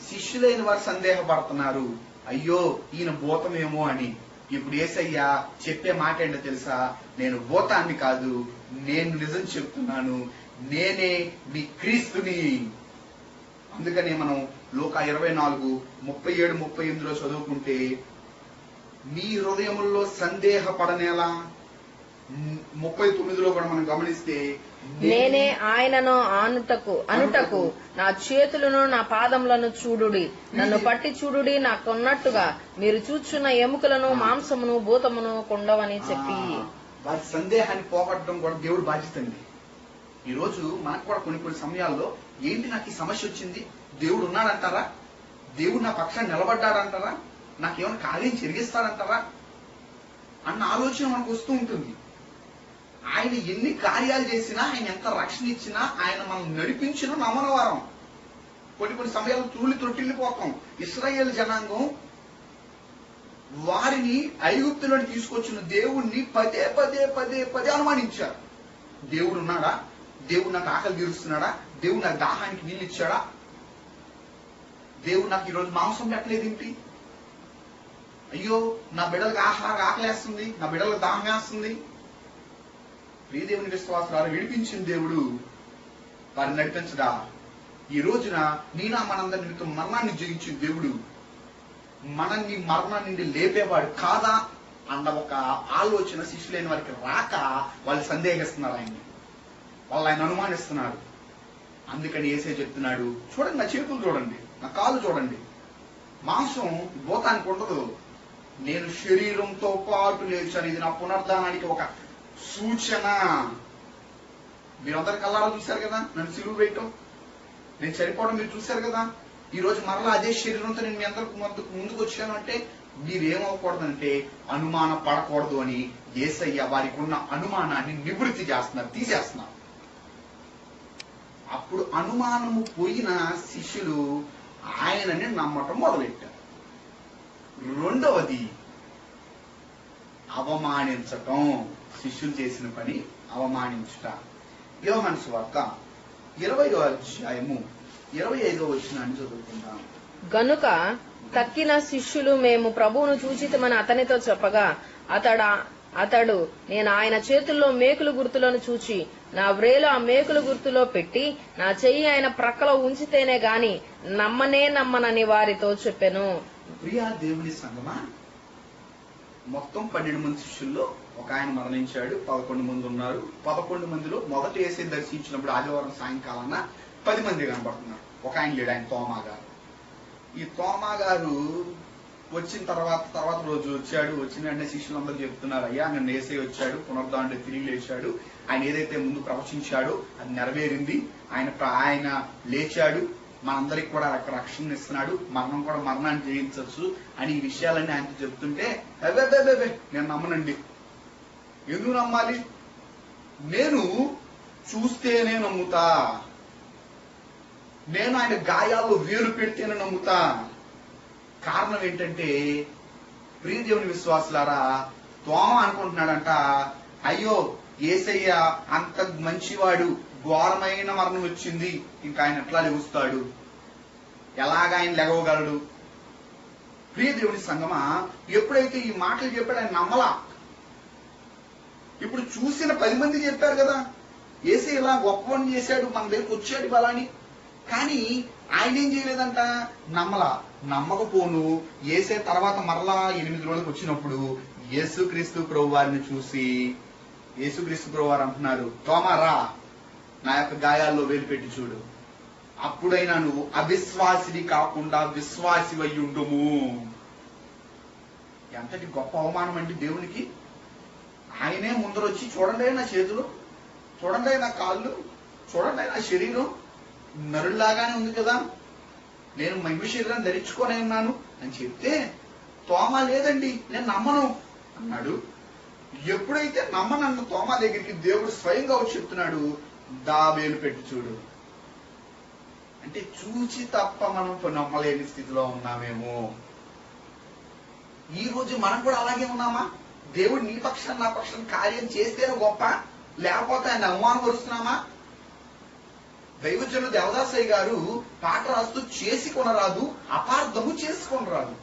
శిష్యులైన వారు సందేహపడుతున్నారు, అయ్యో ఈయన భూతమేమో అని. ఇప్పుడు యేసయ్య చెప్పే మాట ఏంటో తెలుసా, నేను భూతాన్ని కాదు, నేను నిజం చెప్తున్నాను, నేనే మీ క్రీస్తుని. అందుకనే మనం లూకా 24:37-38 చదువుకుంటే, మీ హృదయముల్లో సందేహపడనేలా. 39 కూడా మనం గమనిస్తే, నేనే ఆయనను అనుటకు నా చేతులను నా పాదములను చూడుడి, నన్ను పట్టి చూడుడి, నాకున్నట్టుగా మీరు చూచున్న ఎముకలను మాంసమును భూతమును కొండవని చెప్పి. వారి సందేహాన్ని పోగొట్టడం కూడా దేవుడు బాధ్యత అండి. ఈ రోజు మనకు కూడా కొన్ని సమయాల్లో, ఏంటి నాకు ఈ సమస్య వచ్చింది, దేవుడు ఉన్నాడంటారా, దేవుడు నా పక్షాన్ని నిలబడ్డాడంటారా, నాకేమైనా కార్యం జరిగిస్తాడంటారా అన్న ఆలోచన మనకు వస్తూ ఉంటుంది. ఆయన ఎన్ని కార్యాలు చేసినా, ఆయన ఎంత రక్షణ ఇచ్చినా, ఆయన మనం నడిపించిన నమ్మని వారం. కొన్ని సమయాల్లో తూలి తొట్టిల్లిపోతాం. ఇశ్రాయేలు జనాంగం వారిని ఐగుప్తులను తీసుకొచ్చిన దేవుణ్ణి పదే పదే పదే పదే అనుమానించారు. దేవుడు ఉన్నాడా, దేవుడు నాకు ఆకలి తీరుస్తున్నాడా, దేవుడు నాకు దాహానికి నీళ్ళు ఇచ్చాడా, దేవుడు నాకు ఈరోజు మాంసం పెట్టలేదేంటి, అయ్యో నా బిడ్డలకు ఆకలేస్తుంది, నా బిడ్డలకు దాహం వేస్తుంది. ప్రియదేవుని విశ్వాసాలు విడిపించిన దేవుడు వారిని నడిపించడా? ఈ రోజున నీనా మనందరి నిమిత్తం మరణాన్ని జయించిన దేవుడు మనల్ని మరణం నుండి లేపేవాడు కాదా అన్న ఒక ఆలోచన శిష్యులైన వారికి రాక వాళ్ళు సందేహిస్తున్నారు ఆయన్ని, వాళ్ళు ఆయన అనుమానిస్తున్నారు. అందుకని యేసయ్య చెప్తున్నాడు, చూడండి నా చేతులు చూడండి, నా కాళ్ళు చూడండి, మాంసం భూతానికి ఉండదు, నేను శరీరంతో పాటు లేచాను. ఇది నా పునరుద్ధానానికి ఒక సూచన. మీరందరి కళ్ళారా చూశారు కదా నన్ను సిలువ వేయటం, నేను చనిపోవడం మీరు చూశారు కదా. ఈ రోజు మరలా అదే శరీరంతో నేను మీ అందరికి ముందుకు వచ్చాను అంటే మీరేమవకూడదంటే అనుమాన పడకూడదు అని యేసయ్య వారికి ఉన్న అనుమానాన్ని నివృత్తి చేస్తున్నారు, తీసేస్తున్నారు. అప్పుడు అనుమానము పోయిన శిష్యులు ఆయనని నమ్మటం మొదలెట్టారు. రెండవది అవమానించటం. శిష్యులు చేసిన పని అవమానించుట. యోహాను సువార్త 20వ అధ్యాయము 25వ వచనాన్ని చదువుకుందాం. గనుక తక్కిన శిష్యులు మేము ప్రభువును చూచితమని అతనితో చెప్పగా అతడు నేను ఆయన చేతుల్లో మేకులు గుర్తులను చూచి నా వ్రేలు ఆ మేకులు గుర్తులో పెట్టి నా చెయ్యి ఆయన ప్రక్కలో ఉంచితేనే గాని నమ్మనని వారితో చెప్పెను. ప్రియా దేవుని సంగమా, మొత్తం 12 మంది శిష్యుల్లో ఒక ఆయన మరణించాడు. 11 మంది ఉన్నారు. 11 మందిలో మొదట యేసుని దర్శించినప్పుడు ఆదివారం సాయంకాలాన 10 మంది కనబడుతున్నారు. ఒక ఆయన లేడు, ఆయన తోమా గారు. ఈ తోమా గారు వచ్చిన తర్వాత రోజు వచ్చాడు. వచ్చిన వెంటనే శిష్యులందరూ చెప్తున్నారు, అయ్యా నన్ను యేసయ్య వచ్చాడు, పునరుద్ధానుడు తిరిగి లేచాడు, ఆయన ఏదైతే ముందు ప్రవచించాడో అది నెరవేరింది, ఆయన లేచాడు, మనందరికి కూడా రక్షణ ఇస్తున్నాడు, మనం కూడా మరణాన్ని జయించవచ్చు అని ఈ విషయాలన్నీ ఆయనతో చెప్తుంటే అబ్బే నేను నమ్మనండి. ఎందుకు నమ్మాలి? నేను చూస్తేనే నమ్ముతా, నేను ఆయన గాయాల్లో వేలు పెడితేనే నమ్ముతా. కారణం ఏంటంటే, ప్రియ దేవుని విశ్వాసులారా, తోమ అనుకుంటున్నాడంట, అయ్యో యేసయ్య అంత మంచివాడు, ఘోరమైన మరణం వచ్చింది, ఇంకా ఆయన ఎట్లా లెగుస్తాడు, ఎలాగ ఆయన లెగవగలడు? ప్రియ దేవుని సంగమా, ఎప్పుడైతే ఈ మాటలు చెప్పాడు ఆయన నమ్మలా. ఇప్పుడు చూసిన 10 మంది చెప్పారు కదా, యేసయ్య ఇలా గొప్పవాడిని చేశాడు, మన దగ్గరికి వచ్చాడు బలాని, కానీ ఆయన ఏం చేయలేదంట, నమ్మలా. నమ్మకపోను యేసయ్య తర్వాత మరలా 8 రోజులకు వచ్చినప్పుడు యేసుక్రీస్తు ప్రభు వారిని చూసి యేసుక్రీస్తు ప్రభు వారు అంటున్నారు, తోమారా నా యొక్క గాయాల్లో వేలు పెట్టి చూడు, అప్పుడైనా నువ్వు అవిశ్వాసిని కాకుండా విశ్వాసివై ఉండుము. ఎంతటి గొప్ప అవమానం అండి దేవునికి. ఆయనే ముందరొచ్చి చూడండి నా చేతులు, చూడండి నా కాళ్ళు, చూడండి నా శరీరం నరుల్లాగానే ఉంది కదా, నేను మహిమ శరీరాన్ని ధరించుకొని ఉన్నాను అని చెప్తే తోమా లేదండి నేను నమ్మను అన్నాడు. ఎప్పుడైతే నమ్మనన్న తోమా దగ్గరికి దేవుడు స్వయంగా వచ్చి చెప్తున్నాడు, దా వేలు పెట్టి చూడు అంటే చూచి తప్ప మనం నమ్మలేని స్థితిలో ఉన్నామేమో. ఈ రోజు మనం కూడా అలాగే ఉన్నామా? దేవుడు నీ పక్షాన్ని నా పక్షాన్ని కార్యం చేస్తేనే గొప్ప, లేకపోతే ఆయన అవమానపరుస్తున్నామా? దైవజనుడు దేవదాసయ్య గారు పాట రాస్తూ చేసి కొనరాదు, అపార్థము చేసుకొనరాదు.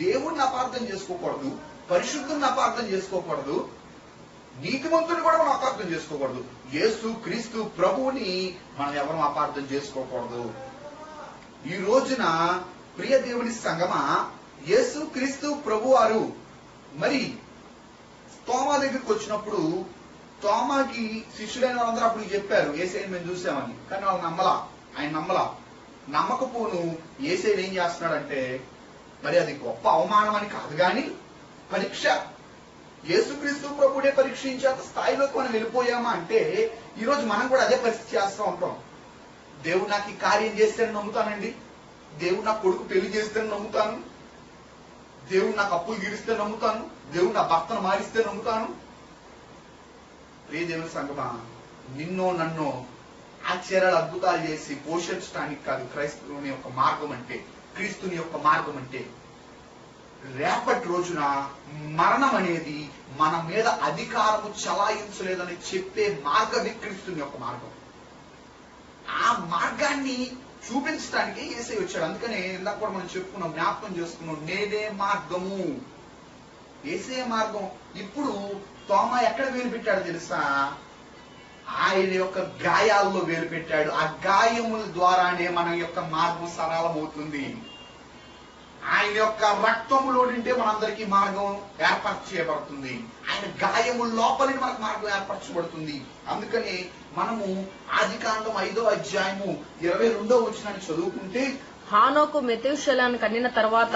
దేవుణ్ణి అపార్థం చేసుకోకూడదు, పరిశుద్ధుని అపార్థం చేసుకోకూడదు, నీతిమంతుని కూడా మనం అపార్థం చేసుకోకూడదు. యేసు క్రీస్తు ప్రభువుని మనం ఎవరు అపార్థం చేసుకోకూడదు. ఈ రోజున ప్రియ దేవుని సంగమా, యేసు క్రీస్తు ప్రభు వారు మరి తోమా దగ్గరికి వచ్చినప్పుడు తోమాకి శిష్యులైన వాళ్ళందరూ అప్పుడు చెప్పారు యేసయ్యని మేము చూసామని, కానీ వాళ్ళు నమ్మలా. ఆయన నమ్మలా. నమ్మకపోను యేసయ్య ఏం చేస్తున్నాడంటే, మరి అది గొప్ప అవమానం అని కాదు గాని పరీక్ష. యేసుక్రీస్తు ప్రభుడే పరీక్షించేంత స్థాయిలోకి మనం వెళ్ళిపోయామా అంటే ఈరోజు మనం కూడా అదే పరిస్థితి చేస్తూ ఉంటాం. దేవుడు నాకు ఈ కార్యం చేస్తేనే నమ్ముతానండి, దేవుడు నా కొడుకు పెళ్లి చేస్తేనే నమ్ముతాను, దేవుడు నాకు అప్పులు తీరిస్తే నమ్ముతాను, దేవుడు నా భర్తను మారిస్తే నమ్ముతాను. ప్రియ దేవుని సంగమా, నిన్నో నన్నో ఆశ్చర్యాలు అద్భుతాలు చేసి పోషించడానికి కాదు క్రైస్తవుని యొక్క మార్గం అంటే, క్రీస్తుని యొక్క మార్గం అంటే. రేపటి రోజున మరణం అనేది మన మీద అధికారము చలాయించలేదని చెప్పే మార్గమే క్రీస్తుని యొక్క మార్గం. ఆ మార్గాన్ని చూపించడానికి యేసయ్య వచ్చాడు. అందుకనే ఇందాక కూడా మనం చెప్పుకున్నాం, జ్ఞాపకం చేసుకున్నాం, నేనే మార్గము, యేసయ్య మార్గం. ఇప్పుడు తోమా ఎక్కడ వేలు పెట్టాడు తెలుసా? ఆయన యొక్క గాయాల్లో వేలు పెట్టాడు. ఆ గాయముల ద్వారానే మన యొక్క మార్గం సరళమవుతుంది. ఆయన యొక్క రక్తములో నింటే మనందరికీ మార్గం ఏర్పాటు చేయబడుతుంది. ఆయన గాయముల లోపలి మనకు మార్గం ఏర్పరచబడుతుంది. అందుకని మనము ఆదికాండం 5వ అధ్యాయము 22వ వచనాన్ని చదువుకుంటే, హానోకు మెతూషెలను కనిన తర్వాత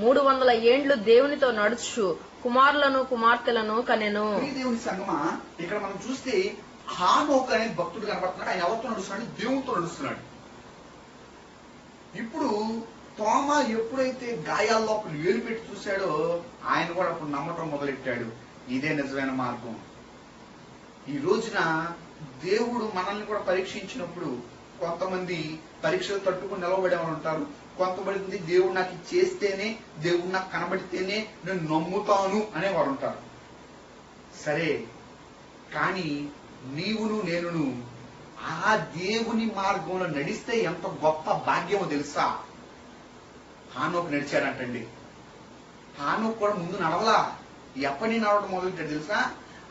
300 ఏండ్లు దేవునితో నడుచు కుమారులను కుమార్తెలను కనెను. దేవుని సంగమా, ఇక్కడ మనం చూస్తే హానోకు అనే భక్తుడు కనబడుతున్నాడు. ఆయన ఎవరితో నడుస్తున్నాడు? దేవునితో నడుస్తున్నాడు. ఇప్పుడు తోమా ఎప్పుడైతే గాయాల్లో వేలు పెట్టి చూశాడో ఆయన కూడా అప్పుడు నమ్మటం మొదలెట్టాడు, ఇదే నిజమైన మార్గం. ఈ రోజున దేవుడు మనల్ని కూడా పరీక్షించినప్పుడు కొంతమంది పరీక్షలు తట్టుకుని నిలవబడేవారు ఉంటారు. కొంతమంది దేవుడు నాకు చేస్తేనే, దేవుడు నాకు కనబడితేనే నేను నమ్ముతాను అనేవారు ఉంటారు. సరే, కానీ నీవును నేనును ఆ దేవుని మార్గంలో నడిస్తే ఎంత గొప్ప భాగ్యమో తెలుసా? హానోకు నడిచాడంటండి. హానోకు కూడా ముందు నడవలా. ఎప్పటి నడవటం మొదలెట్టాడు తెలుసా?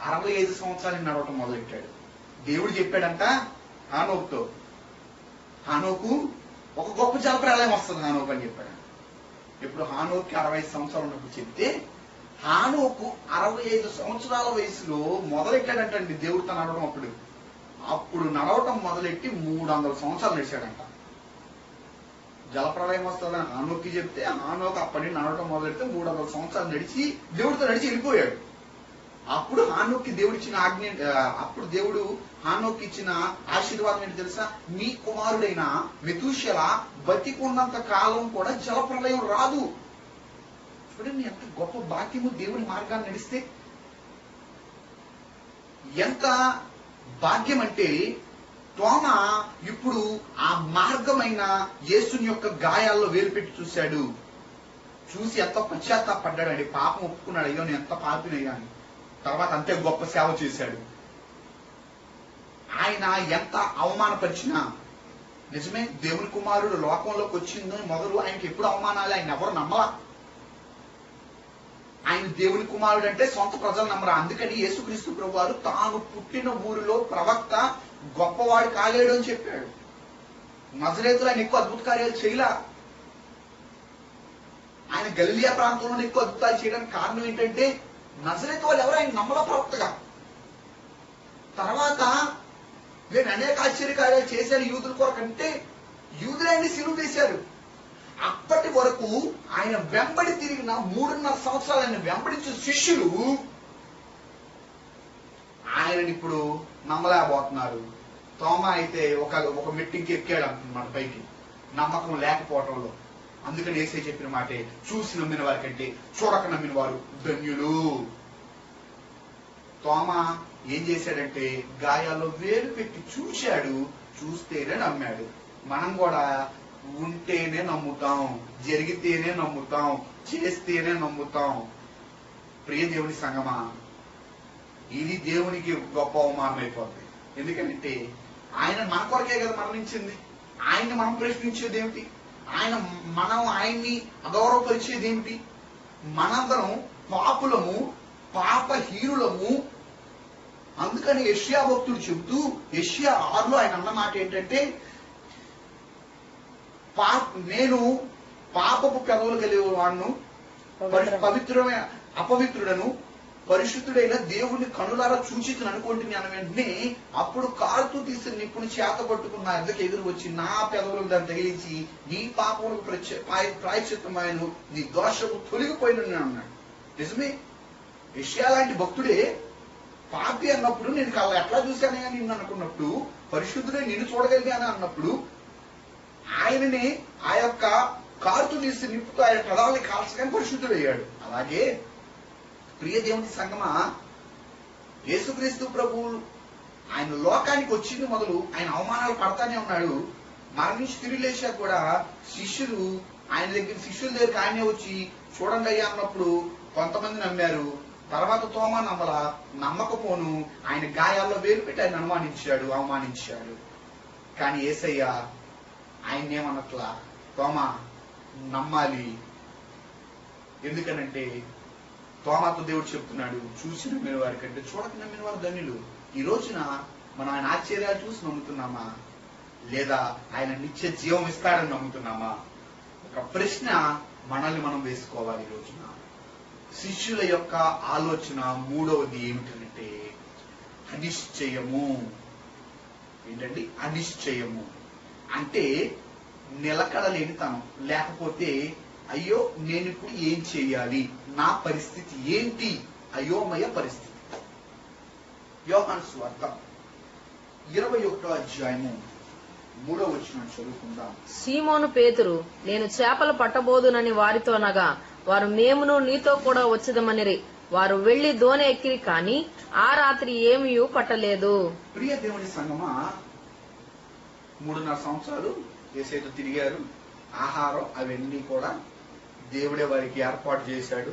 65 సంవత్సరాలు నడవటం మొదలెట్టాడు. దేవుడు చెప్పాడంట హానోకుతో, హానోకు ఒక గొప్ప జలప్రలయం వస్తుంది హానోకు అని చెప్పాడు. ఇప్పుడు హానోకి 65 సంవత్సరాలు ఉన్నప్పుడు చెప్తే, హానోకు 65 సంవత్సరాల వయసులో మొదలెట్టాడంటండి దేవుడితో నడవడం. అప్పుడు నడవటం మొదలెట్టి 300 సంవత్సరాలు నడిచాడంట. జలప్రలయం వస్తుందని హానోకి చెప్తే, హానోకు అప్పటి నడవటం మొదలెడితే 300 సంవత్సరాలు నడిచి దేవుడితో నడిచి వెళ్ళిపోయాడు. అప్పుడు హానోకి దేవుడు ఇచ్చిన ఆజ్ఞ, అప్పుడు దేవుడు హానోకి ఇచ్చిన ఆశీర్వాదం ఏంటి తెలుసా? మీ కుమారుడైన మెతూషెల బతికున్నంత కాలం కూడా జలప్రలయం రాదు. చూడండి ఎంత గొప్ప భాగ్యము దేవుని మార్గాన్ని నడిస్తే. ఎంత భాగ్యం అంటే, తోమ ఇప్పుడు ఆ మార్గమైన యేసుని యొక్క గాయాల్లో వేలు పెట్టి చూశాడు. చూసి ఎంతో పశ్చాత్తాపడ్డాడు. పాపం ఒప్పుకున్నాడు, అయ్యో నేను ఎంత పాపినయ్యా అని. తర్వాత అంతే గొప్ప సేవ చేశాడు. ఆయన ఎంత అవమానపరిచినా, నిజమే దేవుని కుమారుడు లోకంలోకి వచ్చిందని మొదలు ఆయనకి ఎప్పుడు అవమానాలే. ఆయన ఎవరు నమ్మలా. ఆయన దేవుని కుమారుడు అంటే సొంత ప్రజలు నమ్మరా. అందుకని యేసుక్రీస్తు ప్రభువారు తాను పుట్టిన ఊరిలో ప్రవక్త గొప్పవాడు కాలేడు అని చెప్పాడు. నజరేతులు ఆయన ఎక్కువ అద్భుత కార్యాలు చేయలా. ఆయన గలిలియా ప్రాంతంలో ఎక్కువ అద్భుతాలు చేయడానికి కారణం ఏంటంటే, నజరేతు వాళ్ళు ఎవరు ఆయన నమ్మల ప్రవక్తగా. తర్వాత నేను అనేక ఆశ్చర్యకార్యాలు చేశాను యూదుల కొరకంటే, యూదులు ఆయన్ని సిలువ వేశారు. అప్పటి వరకు ఆయన వెంబడి తిరిగిన 3.5 సంవత్సరాలు ఆయన వెంబడించిన శిష్యులు ఆయనని ఇప్పుడు నమ్మలేకపోతున్నారు. తోమ అయితే ఒక మెట్టింకి ఎక్కాడు అంటున్నాడు పైకి, నమ్మకం లేకపోవటంలో. అందుకని యేసయ్య చెప్పిన మాటే, చూసి నమ్మిన వారి కంటే చూడక నమ్మిన వారు ధన్యులు. తోమ ఏం చేశాడంటే, గాయాల్లో వేలు పెట్టి చూశాడు, చూస్తేనే నమ్మాడు. మనం కూడా ఉంటేనే నమ్ముతాం, జరిగితేనే నమ్ముతాం, చేస్తేనే నమ్ముతాం. ప్రియ దేవుని సంగమా, ఇది దేవునికి గొప్ప అవమానం అయిపోతుంది. ఎందుకంటే ఆయన మన కొరకే కదా మరణించింది. ఆయన్ని మనం ప్రశ్నించేది ఏమిటి? మనం ఆయన్ని అగౌరవపరిచేది ఏమిటి? మనందరం పాపులము, పాపహీనులము. అందుకని యెషయా భక్తుడు చెబుతూ, యెషయా 6లో ఆయన అన్న మాట ఏంటంటే, నేను పాపపు పెదవులు కలిగిన వాడును, పవిత్రమైన అపవిత్రుడను, పరిశుద్ధుడైన దేవుని కనులారా చూచితును అనుకోండి అని వెంటనే, అప్పుడు కారుతూ తీసిన నిప్పుని చేత పట్టుకున్న ఎద్దకు ఎదురు వచ్చి నా పెదవులకు దాన్ని తగిలించి నీ పాపములకు ప్రాయశ్చిత్తమైన నీ దోషము తొలగిపోయిన అన్నాడు. నిజమే, యెషయా లాంటి భక్తుడే పాపి అన్నప్పుడు, నేను ఎట్లా చూశానే అని నిన్ను అనుకున్నప్పుడు, పరిశుద్ధుడే నిన్ను చూడగలిగాను అన్నప్పుడు, ఆయనని ఆ యొక్క కారుతూ తీసి నిప్పుతో ఆయన పెదాలని కాల్చగానే పరిశుద్ధుడయ్యాడు. అలాగే ప్రియ దేవుని సంగమా, యేసుక్రీస్తు ప్రభు ఆయన లోకానికి వచ్చింది మొదలు ఆయన అవమానాలు పడతానే ఉన్నాడు. మరణించి తిరిగి లేచా కూడా శిష్యుల దగ్గరికి ఆయనే వచ్చి చూడండి అయ్యా అన్నప్పుడు కొంతమంది నమ్మారు. తర్వాత తోమ నమ్మలా. నమ్మకపోను ఆయన గాయాల్లో వేలు పెట్టి ఆయన అవమానించాడు. కానీ యేసయ్య ఆయన్నేమన్నట్లా, తోమ నమ్మాలి. ఎందుకనంటే తోమాతో దేవుడు చెప్తున్నాడు, చూసి నమ్మిన వారి కంటే చూడక నమ్మిన వారు ధన్యులు. ఈ రోజున మనం ఆయన ఆశ్చర్యాలు చూసి నమ్ముతున్నామా, లేదా ఆయన నిత్య జీవం ఇస్తాడని నమ్ముతున్నామా? ఒక ప్రశ్న మనల్ని మనం వేసుకోవాలి ఈ రోజున. శిష్యుల యొక్క ఆలోచన మూడవది ఏమిటంటే అనిశ్చయము. ఏంటండి అనిశ్చయము అంటే? నిలకడలేనితనం, లేకపోతే అయ్యో నేను ఇప్పుడు ఏం చేయాలి, నా పరిస్థితి ఏంటి, అయోమయ పరిస్థితి. యోహాను సువార్త 21వ అధ్యాయము 3వ వచనం చదువుకుందాం. సీమోను పేతురు, నేను చేపలు పట్టబోదునని వారితో అనగా, వారు మేమును నీతో కూడా వచ్చేదమనిరి. వారు వెళ్లి దోణి ఎక్కిరి, కాని ఆ రాత్రి ఏమీ పట్టలేదు. ప్రియ దేవుని సంగమా, 3.5 సంవత్సరాలు యేసయ్యతో తిరిగారు. ఆహారం అవన్నీ కూడా దేవుడే వారికి ఏర్పాటు చేశాడు.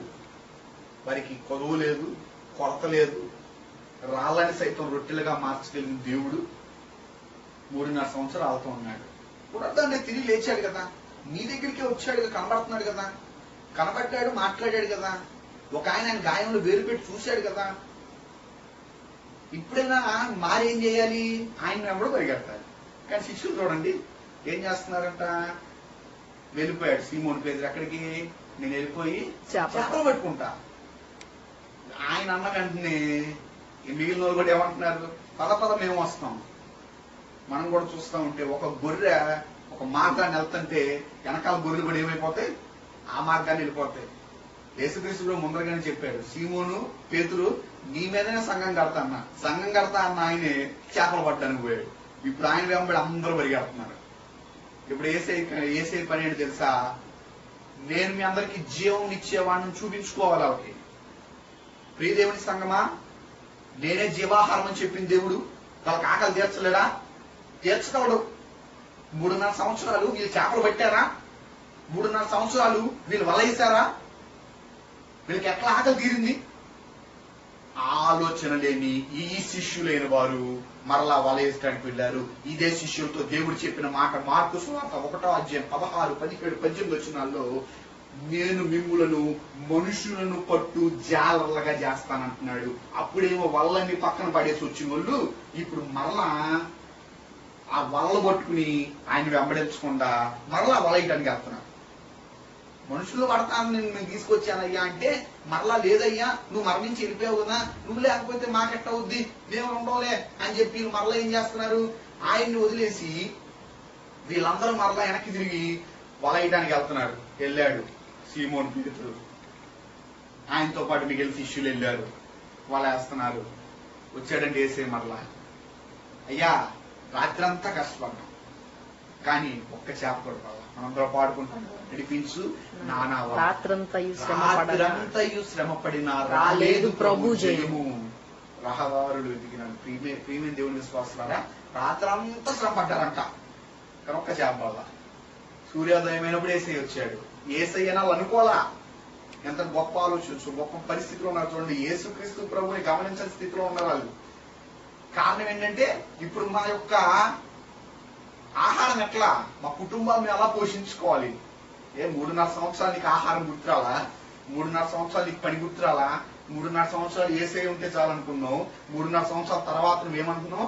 వారికి కొదువు లేదు, కొరత లేదు. రాళ్ళని సైతం రొట్టెలుగా మార్చగలిగిన దేవుడు. 3.5 సంవత్సరాలతో ఉన్నాడు. పునరుద్ధానం తిరిగి లేచాడు కదా, నీ దగ్గరికి వచ్చాడు, కనబడుతున్నాడు కదా, కనబడ్డాడు, మాట్లాడాడు కదా, ఒక ఆయన గాయంలో వేలు పెట్టి చూశాడు కదా. ఇప్పుడైనా మారేం చేయాలి? ఆయన ఎవడో పరిగెడతాడు. కానీ శిష్యులు చూడండి ఏం చేస్తున్నారంట, వెళ్ళిపోయాడు సీమోన్ పేదరు. ఎక్కడికి? నేను వెళ్ళిపోయి చేపలు పట్టుకుంటా. ఆయన అన్న వెంటనే మిగిలిన వాళ్ళు కూడా ఏమంటున్నారు, పద మేము వస్తాం. మనం కూడా చూస్తా ఉంటే ఒక గొర్రె ఒక మార్గాన్ని వెళ్తుంటే వెనకాల గొర్రెలు కూడా ఏమైపోతాయి, ఆ మార్గాన్ని వెళ్ళిపోతాయి. యేసుక్రీస్తు కూడా ముందరగానే చెప్పాడు, సీమోను పేతురు నీ మీదనే సంఘం కడతా అన్న ఆయనే చేపలు పట్టడానికి పోయాడు. ఇప్పుడు ఆయన వెంబడి అందరూ పరిగెడుతున్నారు. ఇప్పుడు ఏసై పని ఏంటి తెలుసా? నేను మీ అందరికి జీవం ఇచ్చేవాడిని చూపించుకోవాలి. ఒకటి ప్రియదేవుని సంగమా, నేనే జీవాహారం అని చెప్పింది దేవుడు. వాళ్ళకి ఆకలి తీర్చలేడా? తీర్చగలడు. 3.5 సంవత్సరాలు వీళ్ళు చేపలు పట్టారా? 3.5 సంవత్సరాలు వీళ్ళు వలయేశారా? వీళ్ళకి ఎట్లా ఆకలి తీరింది? ఆలోచన లేని ఈ శిష్యులైన వారు మరలా వలయేయడానికి వెళ్ళారు. ఇదే శిష్యులతో దేవుడు చెప్పిన మాట మార్కు సువార్త 1వ అధ్యాయం 16, 17, 18 వచనాల్లో, నేను మిమ్ములను మనుషులను పట్టు జాలర్లుగా చేస్తానంటున్నాడు. అప్పుడేమో వలని పక్కన పడేసి వచ్చిన వాళ్ళు ఇప్పుడు మరలా ఆ వలలు పట్టుకుని ఆయన వెంబడించకుండా మరలా వలయటానికి వెళ్తున్నారు. మనుషులు పడతాను నేను తీసుకొచ్చానయ్యా అంటే మరలా లేదయ్యా, నువ్వు మరణించి వెళ్ళిపోయావు కదా, నువ్వు లేకపోతే మాకెట్ట అవుద్ది, మేము ఉండవులే అని చెప్పి మరలా ఏం చేస్తున్నారు, ఆయన్ని వదిలేసి వీళ్ళందరూ మరలా వెనక్కి తిరిగి వలయటానికి వెళ్తున్నారు. వెళ్ళాడు సీమోన్ పేతురు, ఆయనతో పాటు మిగిలిన శిష్యులు వెళ్ళారు, వలేస్తున్నారు. వచ్చాడంటే వేసే మరలా, అయ్యా రాత్రంతా కష్టపడ్డాం కానీ ఒక్క చేప కూడా మనందరూ పాడుకుంటాం, నడిపించు నానా రాత్రంతయు శ్రమపడిన రాలేదు ప్రభు జయము. రహదారులు ఎదిగినాను. ప్రియమైన దేవుని విశ్వాసారా, రాత్రంతా శ్రమపడ్డారంట కానీ ఒక్క చేప వల్ల. సూర్యోదయం అయినప్పుడు ఏసై వచ్చాడు. ఏసై అని వాళ్ళు అనుకోలా. ఎంత గొప్ప ఆలోచించు, గొప్ప పరిస్థితిలో ఉన్నారు చూడండి. యేసుక్రీస్తు ప్రభుని గమనించిన స్థితిలో ఉన్నారు వాళ్ళు. కారణం ఏంటంటే ఇప్పుడు మా యొక్క ఆహారం ఎట్లా, మా కుటుంబాన్ని ఎలా పోషించుకోవాలి? 3.5 సంవత్సరాలు నీకు ఆహారం గుర్తురాలా? 3.5 సంవత్సరాలు నీకు పని గుర్తురాలా? 3.5 సంవత్సరాలు ఏసై ఉంటే చాలనుకున్నావు. 3.5 సంవత్సరాల తర్వాత నువ్వేమనుకున్నావు,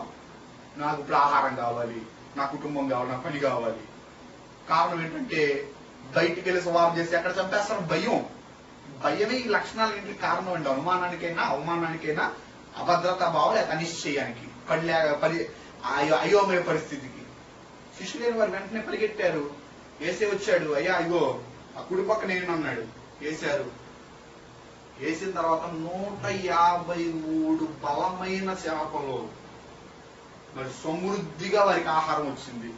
నాకు ఇప్పుడు ఆహారం కావాలి, నా కుటుంబం కావాలి, నా పని కావాలి. కారణం ఏంటంటే బయటికి వెళ్ళి స్వభావం చేసి ఎక్కడ చంపేస్తారు? భయమే ఈ లక్షణాలన్నింటికి కారణం అండి. అవమానానికైనా అభద్రతా భావం లేక అనిశ్చయానికి అయోమయ పరిస్థితికి శిష్యులైన వారు వెంటనే పరిగెట్టారు. ఏసే వచ్చాడు, అయ్యా ఇగో ఆ కుడి పక్కన ఏమన్నాడు, వేశారు. వేసిన తర్వాత 153 బలమైన చేపలు మరి సమృద్ధిగా వారికి ఆహారం వచ్చింది.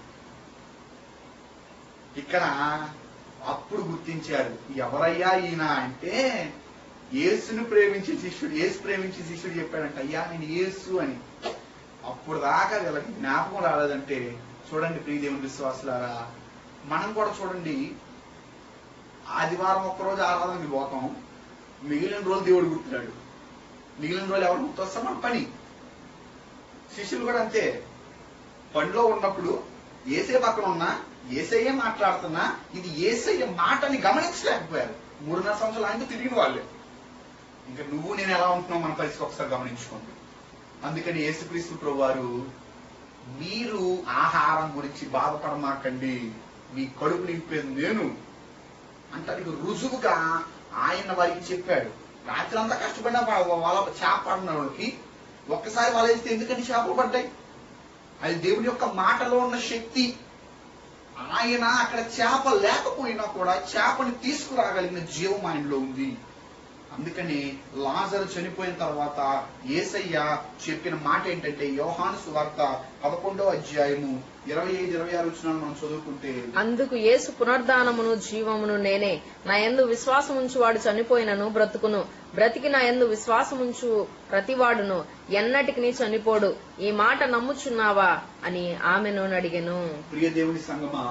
ఇక్కడ అప్పుడు గుర్తించారు, ఎవరయ్యా ఈయన అంటే యేసును ప్రేమించే శిష్యుడు. యేసు ప్రేమించే శిష్యుడు చెప్పాడంట, అయ్యా నేను యేసు అని. అప్పుడు దాకా వీళ్ళకి జ్ఞాపకం రాలేదంటే చూడండి ప్రియదేవుని విశ్వాసులారా, మనం కూడా చూడండి, ఆదివారం ఒక్కరోజు ఆరాధనకి పోతాం, మిగిలిన రోజులు దేవుడు గుర్తురాడు. మిగిలిన రోజులు ఎవరు గుర్తొస్తాం? మన పని. శిష్యులు కూడా అంతే. పనిలో ఉన్నప్పుడు ఏసే పక్కన ఉన్నా, ఏసయ్యే మాట్లాడుతున్నా, ఇది ఏసయ్య మాటని గమనించలేకపోయారు. 3.5 సంవత్సరాలు ఆయనతో తిరిగిన వాళ్ళే. ఇంకా నువ్వు నేను ఎలా ఉంటున్నావు మన పరిస్థితి ఒకసారి గమనించుకోండి. అందుకని యేసుక్రీస్తు ప్రభువారు, మీరు ఆహారం గురించి బాధపడమాకండి, మీ కడుపు నింపేది నేను అంటానికి రుజువుగా ఆయన వారికి చెప్పాడు. రాత్రి అంతా కష్టపడిన వాళ్ళ చేప పడిన వాళ్ళకి ఒక్కసారి వాళ్ళు వేస్తే ఎందుకని చేపలు పడ్డాయి? అది దేవుని యొక్క మాటలో ఉన్న శక్తి. ఆయన అక్కడ చేప లేకపోయినా కూడా చేపని తీసుకురాగలిగిన జీవం ఆయనలో ఉంది. అందుకని లాజరు చనిపోయిన తర్వాత యేసయ్య చెప్పిన మాట ఏంటంటే, యోహాను సువార్త 11వ అధ్యాయము 25-26 వచనాలను మనం చదువుకుంటే, అందుకు యేసు పునరుద్ధానమును జీవమును నేనే, నా యందు విశ్వాసముంచు వాడు చనిపోయినను బ్రతుకును, బ్రతికి నా యందు విశ్వాసముంచు ప్రతివాడును ఎన్నటికి చనిపోడు. ఈ మాట నమ్ముచున్నావా అని ఆమెను అడిగెను. ప్రియ దేవుని సంగమా,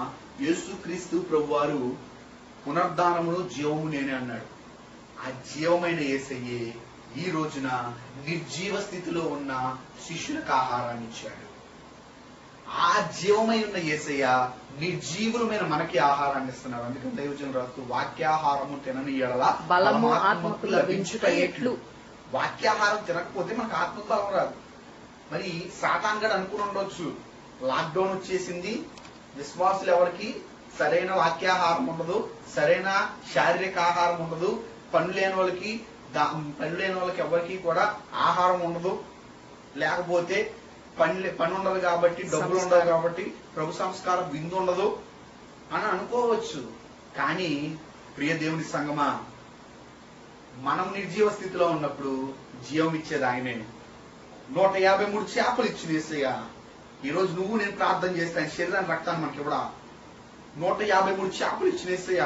యేసుక్రీస్తు ప్రభువారు పునరుద్ధానమును జీవము నేనే అన్నాడు. ఆ జీవమైన యేసయ్యే ఈ రోజున నిర్జీవ స్థితిలో ఉన్న శిష్యులకు ఆహారాన్ని ఇచ్చాడు. ఆ జీవమై ఉన్న యేసయ్య నిర్జీవులమైన మనకి ఆహారాన్ని ఇస్తున్నారు. అందుకని దైవజనులు రాస్తూ వాక్యాహారము తినని యెడల బలము ఆత్మకు లభించుట ఎట్లు. వాక్యాహారం తినకపోతే మనకు ఆత్మ బలం రాదు. మరి సాతాన్ గడు అనుకుని ఉండొచ్చు, లాక్డౌన్ వచ్చేసింది, విశ్వాసులు ఎవరికి సరైన వాక్యాహారం ఉండదు, సరైన శారీరక ఆహారం ఉండదు, పని లేని వాళ్ళకి ఎవరికి కూడా ఆహారం ఉండదు, లేకపోతే పని ఉండదు కాబట్టి, డబ్బులు ఉండదు కాబట్టి ప్రభు సంస్కారం విందు ఉండదు అని అనుకోవచ్చు. కానీ ప్రియ దేవుని సంగమా, మనం నిర్జీవ స్థితిలో ఉన్నప్పుడు జీవం ఇచ్చేది ఆయనే. 153 చేపలు ఇచ్చిన యేసయ్య ఈ రోజు నువ్వు నేను ప్రార్థన చేస్తే ఆయన శరీరాన్ని రక్తాన్ని మనకి ఇవ్వడా? 153 చేపలు ఇచ్చిన యేసయ్య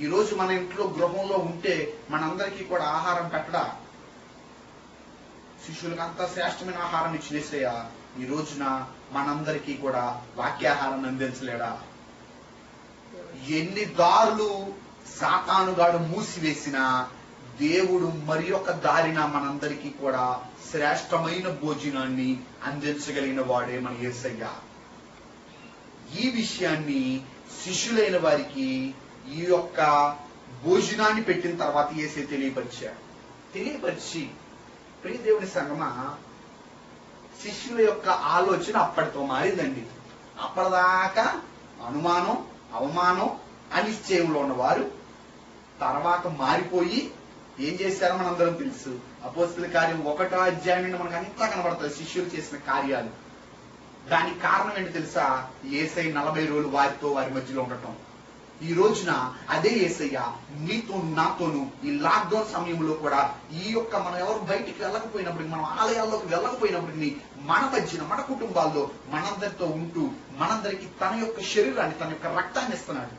ఈ రోజు మన ఇంట్లో గృహంలో ఉంటే మనందరికీ కూడా ఆహారం పెట్టడా? శిష్యులకు అంత శ్రేష్టమైన ఆహారం ఇచ్చిన యేసయ్య ఈ రోజున మనందరికీ కూడా వాక్యాహారాన్ని అందించలేడా? ఎన్ని దారులు సాతానుగాడు మూసివేసిన దేవుడు మరి ఒక దారిన మనందరికీ కూడా శ్రేష్టమైన భోజనాన్ని అందించగలిగిన వాడే మన యేసయ్య. ఈ విషయాన్ని శిష్యులైన వారికి ఈ యొక్క భోజనాన్ని పెట్టిన తర్వాత యేసయ్య తెలియపరిచి ప్రియ దేవుని సంగమా, శిష్యుల యొక్క ఆలోచన అప్పటితో మారిందండి. అప్పటిదాకా అనుమానం, అవమానం, అనిశ్చయంలో ఉన్నవారు తర్వాత మారిపోయి ఏం చేశారో మనందరం తెలుసు. అపోస్తలుల కార్యం 1వ అధ్యాయం నుండి మనకు అంతా కనబడతాయి శిష్యులు చేసిన కార్యాలు. దానికి కారణం ఏంటి తెలుసా? యేసయ్య 40 రోజులు వారి మధ్యలో ఉండటం. ఈ రోజున అదే యేసయ్య నీతోను నాతోను ఈ లాక్డౌన్ సమయంలో కూడా ఈ యొక్క మనం ఎవరు బయటికి వెళ్ళకపోయినప్పటికీ, మనం ఆలయాల్లోకి వెళ్ళకపోయినప్పటికీ మన మధ్యన మన కుటుంబాల్లో మనందరితో ఉంటూ మనందరికి తన యొక్క శరీరాన్ని, తన యొక్క రక్తాన్ని ఇస్తున్నాడు,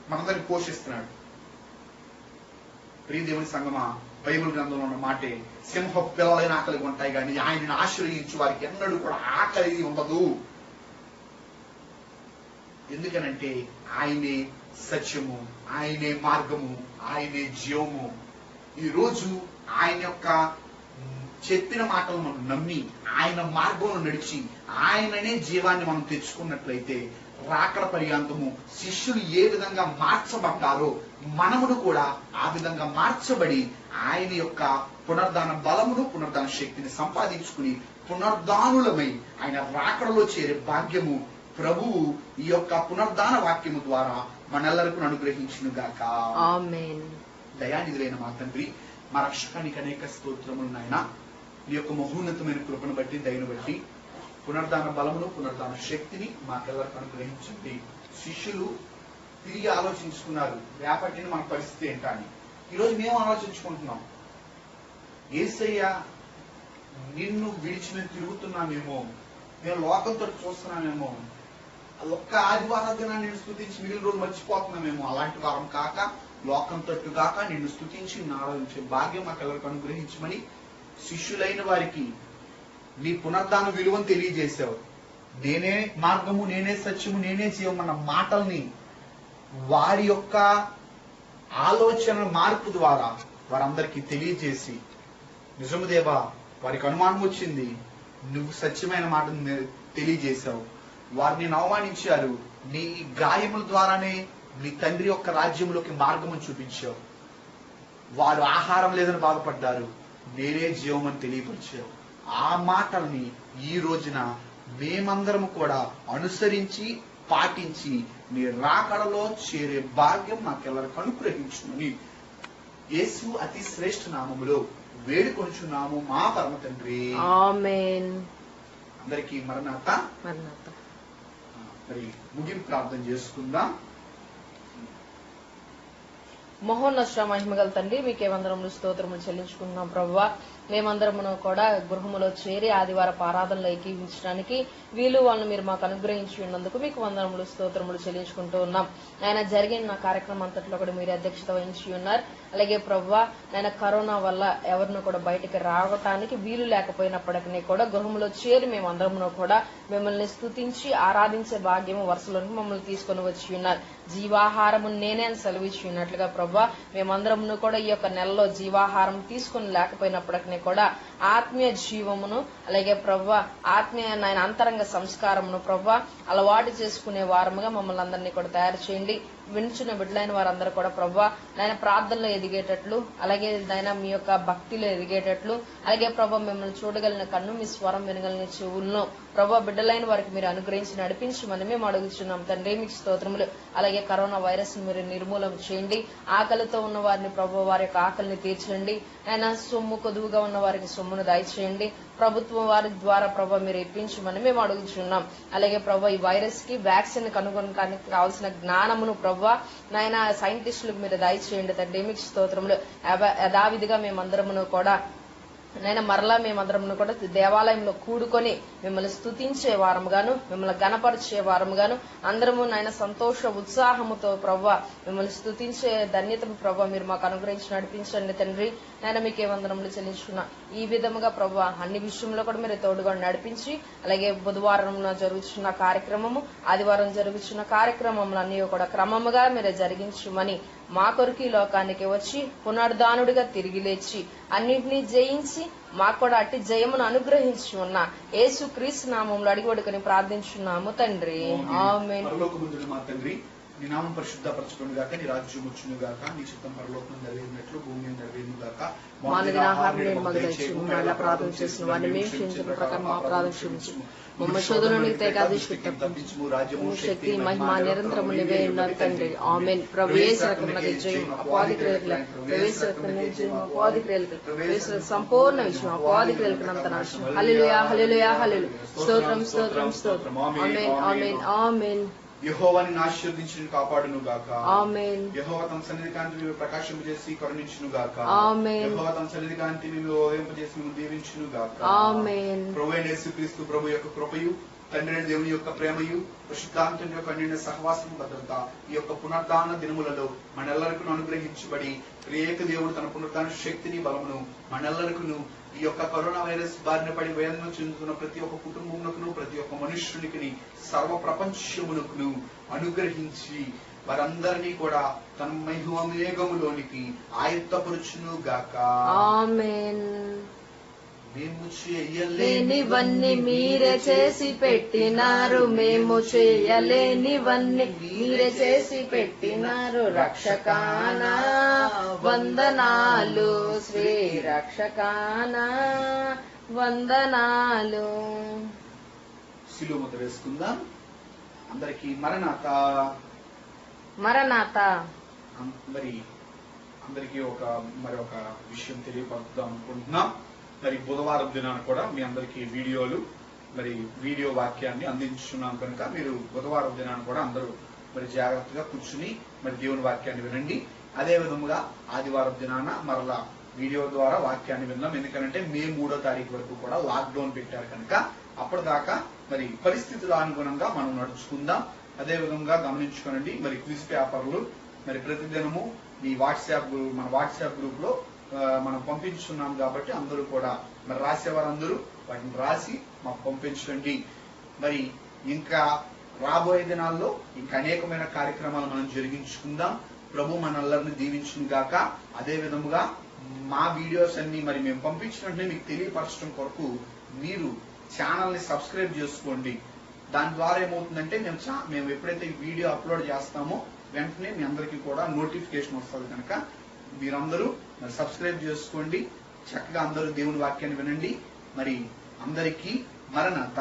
మనందరిని పోషిస్తున్నాడు. ప్రియ దేవుని సంగమా, బైబిల్ గ్రంథంలో ఉన్న మాటే సింహ పిల్లలైన ఆకలి ఉంటాయి కానీ ఆయనను ఆశ్రయించి వారికి ఎన్నడూ కూడా ఆకలి ఉండదు. ఎందుకనంటే ఆయనే సత్యము, ఆయనే మార్గము, ఆయనే జీవము. ఈ రోజు ఆయన యొక్క చెప్పిన మాటలు మనం నమ్మి ఆయన మార్గంలో నడిచి ఆయననే జీవాన్ని మనం తెచ్చుకున్నట్లయితే రాకడ పర్యాంతము శిష్యులు ఏ విధంగా మార్చబడ్డారో మనమును కూడా ఆ విధంగా మార్చబడి ఆయన యొక్క పునర్ధాన బలమును, పునర్ధాన శక్తిని సంపాదించుకుని పునర్ధానులమై ఆయన రాకడలో చేరే భాగ్యము ప్రభువు ఈ యొక్క పునర్ధాన వాక్యము ద్వారా మనెల్లరికూ అనుగ్రహించును గాక. ఆమేన్. దయానిధులైన మా తండ్రి, మా రక్షకానికి అనేక స్తోత్రములు నాయన. నీ యొక్క మహోన్నతమైన కృపను బట్టి, దయను బట్టి పునర్ధాన బలమును, పునర్ధాన శక్తిని మాకెల్లరికూ అనుగ్రహించండి. శిష్యులు తిరిగి ఆలోచించుకున్నారు రేపటిని మన పరిస్థితి ఏంటా అని. ఈరోజు మేము ఆలోచించుకుంటున్నాం, యేసయ్య నిన్ను విడిచి మేము తిరుగుతున్నామేమో, మేము లోకంతో చూస్తున్నామేమో, ఒక్క ఆదివారం దినాన్ని నిన్ను స్తుతించి మిగిలిన రోజు మర్చిపోతున్నామేమో. అలాంటి వారం కాక, లోకం తట్టు కాక నిన్ను స్తుతించి ఆరాధించే భాగ్యం మాకెల్లరికి అనుగ్రహించమని శిష్యులైన వారికి నీ పునర్ధాన విలువను తెలియజేశావు. నేనే మార్గము, నేనే సత్యము, నేనే జీవం అన్న మాటల్ని వారి యొక్క ఆలోచన మార్పు ద్వారా వారందరికీ తెలియజేసి, నిజము దేవా వారికి అనుమానం వచ్చింది, నువ్వు సత్యమైన మాటను తెలియజేశావు, వారిని అవమానించారు, నీ గాయముల ద్వారానే నీ తండ్రి యొక్క రాజ్యంలోకి మార్గము చూపించావు. వారు ఆహారం లేదని బాధపడ్డారు, నేనే జీవం అని తెలియపరిచావు. ఆ మాటల్ని ఈ రోజున మేమందరము కూడా అనుసరించి పాటించి నీ రాకడలో చేరే భాగ్యం మాకెల్లరికి అనుగ్రహించుమని యేసు అతి శ్రేష్ఠ నామములో వేడుకొనుచున్నాము మా పరమ తండ్రి. ఆమేన్. అందరికీ మరణాత. మరి ముగింపు ప్రార్థన చేసుకుందాం. మహోన్నత మహిమగల తండ్రి, మీకే వందనములు స్తోత్రములు చెల్లించుకుంటున్నాం ప్రభువా. మేమందరమును కూడా గృహములో చేరి ఆదివారపు ఆరాధనలో ఏకీవించడానికి వీలు వాళ్ళని మీరు మాకు అనుగ్రహించి ఉన్నందుకు మీకు వందనములు స్తోత్రములు చెల్లించుకుంటూ ఉన్నాం. ఆయన జరిగిన నా కార్యక్రమం అంతట్లో కూడా మీరు అధ్యక్షత వహించి ఉన్నారు. అలాగే ప్రభువా, ఆయన కరోనా వల్ల ఎవరిని కూడా బయటికి రావటానికి వీలు లేకపోయినప్పటికీ కూడా గృహంలో చేరి మేమందరమును కూడా మిమ్మల్ని స్తుతించి ఆరాధించే భాగ్యము వరుసలోనికి మమ్మల్ని తీసుకొని వచ్చి ఉన్నారు. జీవాహారము నేనే అని సెలవిచ్చి ఉన్నట్లుగా ప్రభువా, మేమందరమును కూడా ఈ యొక్క నెలలో జీవాహారం తీసుకుని లేకపోయినప్పటికీ కూడా ఆత్మీయ జీవమును అలాగే ప్రవ్వా ఆత్మీయ నాయన అంతరంగ సంస్కారమును ప్రవ్వా అలవాటు చేసుకునే వారముగా మమ్మల్ని అందరినీ కూడా తయారు చేయండి. వినుచున్న బిడ్డలైన వారందరూ కూడా ప్రవ్వా నాయన ప్రార్థనలో ఎదిగేటట్లు అలాగే నాయన మీ యొక్క భక్తిలో ఎదిగేటట్లు అలాగే ప్రభా మిమ్మల్ని చూడగలిగిన కన్ను మీ స్వరం వినగలిగిన చెవులను ప్రభా బిడ్డలైన వారికి మీరు అనుగ్రహించి నడిపించి మేము అడుగుతున్నాం తండ్రి. మీకు స్తోత్రములు. అలాగే కరోనా వైరస్ ను మీరు నిర్మూలన చేయండి. ఆకలితో ఉన్న వారిని ప్రభు వారి యొక్క ఆకలిని తీర్చండి. ఆయన సొమ్ము కొదువుగా ఉన్న వారికి సొమ్మును దయచేయండి. ప్రభుత్వం వారి ద్వారా ప్రభా మీరు ఇప్పించమని మేము అడుగుతున్నాం. అలాగే ప్రభా ఈ వైరస్ కి వ్యాక్సిన్ కనుగొనడానికి కావాల్సిన జ్ఞానమును ప్రభా నాయన సైంటిస్టులకు మీరు దయచేయండి తండ్రి. మీకు స్తోత్రములు. యథావిధిగా మేమందరమును కూడా నేను మరలా మేమందరమును కూడా దేవాలయంలో కూడుకొని మిమ్మల్ని స్తుతించే వారముగాను మిమ్మల్ని గణపరిచే వారముగాను అందరము నాయన సంతోష ఉత్సాహముతో ప్రవ్వా మిమ్మల్ని స్తుతించే ధన్యతను ప్రవ్వా మీరు మాకు అనుగ్రహించి నడిపించండి తండ్రి. నేను మీకే వందనములు చెల్లించుకున్నా. ఈ విధముగా ప్రవ్వా అన్ని విషయంలో కూడా మీరు తోడుగా నడిపించి అలాగే బుధవారం జరుగుతున్న కార్యక్రమము ఆదివారం జరుగుతున్న కార్యక్రమములన్నీ కూడా క్రమముగా మీరు జరిగించమని మా కొరకు ఈ లోకానికి వచ్చి పునరుద్ధానుడిగా తిరిగి లేచి అన్నింటినీ జయించి మాకు కూడా అట్టి జయమును అనుగ్రహించి ఉన్న యేసు క్రీస్తు నామంలో అడిగి పడుకొని ప్రార్థించున్నాము తండ్రి. ఆమేన్. పరలోకమందున మా తండ్రి, నీ నామం పరిశుద్ధపరచుకును గాక, నీ రాజ్యం వచ్చును గాక, నీ చిత్తం పరలోకం నెరవేరినట్లు భూమి నెరవేరును గాక. మానదిన ఆహారం నేడు మాకు దయచేయము. మరలా ప్రార్థన చేసిన వారిని మేము క్షమించిన ప్రకారం మా ప్రార్థన క్షమించము. మమ్మ శోధనను తెగాదిష్టికి తప్పించుము. రాజ్యము శక్తి మహిమ నిరంతరము నీవే ఉన్నావు తండ్రి. ఆమేన్. ప్రభు యేసు రక్తమునకు జయం. అపవాది క్రియలకు ప్రవేశ రక్తమునకు జయం. అపవాది క్రియలకు ప్రవేశ సంపూర్ణ విషయం అపవాది క్రియలకు నంత నాశనం. హల్లెలూయా హల్లెలూయా హల్లెలూయా. స్తోత్రం స్తోత్రం స్తోత్రం. ఆమేన్ ఆమేన్ ఆమేన్. యెహోవాని ఆశీర్వదించును కాపాడును గాక. ఆమేన్. యెహోవా తన సన్నిధి కాంతి మేము ప్రకాశింపజేసి కరుణించును గాక. ఆమేన్. యెహోవా తన సన్నిధి కాంతి మేము ఉదయింపజేసి మేము దీవించును గాక. ఆమేన్. ప్రభువైన యేసుక్రీస్తు ప్రభు యొక్క కృపయు తండ్రి దేవుని యొక్క ప్రేమయు పరిశుద్ధాత్మ యొక్క నిండిన సహవాసము భద్రత ఈ యొక్క పునరుద్ధాన దినములలో మనెల్లరికను అనుగ్రహించబడి ప్రియేక దేవుడు తన పునరుద్ధాన శక్తిని బలమును మనెల్లరికను ఈ యొక్క కరోనా వైరస్ బారిన పడి వేదన చెందుతున్న ప్రతి ఒక్క కుటుంబమునకును ప్రతి ఒక్క మనుష్యునికి సర్వ ప్రపంచమునకును అనుగ్రహించి వారందరినీ కూడా తన మహిమ మేఘములోనికి ఆయత్తపరుచును గాక. ఆమేన్. మేము చేయలేనివన్నీ మీరే చేసి పెట్టినారు. మేము చేయలేనివన్నీ మీరే చేసి పెట్టినారు. రక్షకానా వందనాలు. శ్రీ రక్షకానా వందనాలు. శిలువ ముద్ర వేసుకుందాం. అందరికి మరణాత మరణాత. మరి అందరికీ ఒక విషయం తెలియపరుద్దాం అనుకుంటున్నాం. మరి బుధవారం దినాన కూడా మీ అందరికీ వీడియో వాక్యాన్ని అందించున్నాం కనుక మీరు బుధవారం దినాన కూడా అందరూ మరి జాగ్రత్తగా కూర్చుని మరి దేవుని వాక్యాన్ని వినండి. అదే విధముగా ఆదివారం దినాన మరలా వీడియో ద్వారా వాక్యాన్ని విందాం. ఎందుకంటే మే 3వ తారీఖు వరకు కూడా లాక్డౌన్ పెట్టారు కనుక అప్పటిదాకా మరి పరిస్థితుల అనుగుణంగా మనం నడుచుకుందాం. అదే విధంగా గమనించుకోనండి. మరి క్విజ్ పేపర్లు మరి ప్రతిదినము మన వాట్సాప్ గ్రూప్ లో మనం పంపించున్నాం కాబట్టి అందరూ కూడా మరి రాసేవారందరూ వాటిని రాసి మాకు పంపించండి. మరి ఇంకా రాబోయే దినాల్లో ఇంకా అనేకమైన కార్యక్రమాలు మనం జరిగించుకుందాం. ప్రభు మనల్ని దీవించును గాక. అదే విధముగా మా వీడియోస్ అన్ని మరి మేము పంపించినట్టు మీకు తెలియపరచడం కొరకు మీరు ఛానల్ ని సబ్స్క్రైబ్ చేసుకోండి. దాని ద్వారా ఏమవుతుందంటే మేము ఎప్పుడైతే ఈ వీడియో అప్లోడ్ చేస్తామో వెంటనే మీ అందరికీ కూడా నోటిఫికేషన్ వస్తుంది కనుక మీరందరూ మరి సబ్స్క్రైబ్ చేసుకోండి. చక్కగా అందరూ దేవుని వాక్యాన్ని వినండి. మరి అందరికీ మరణాత.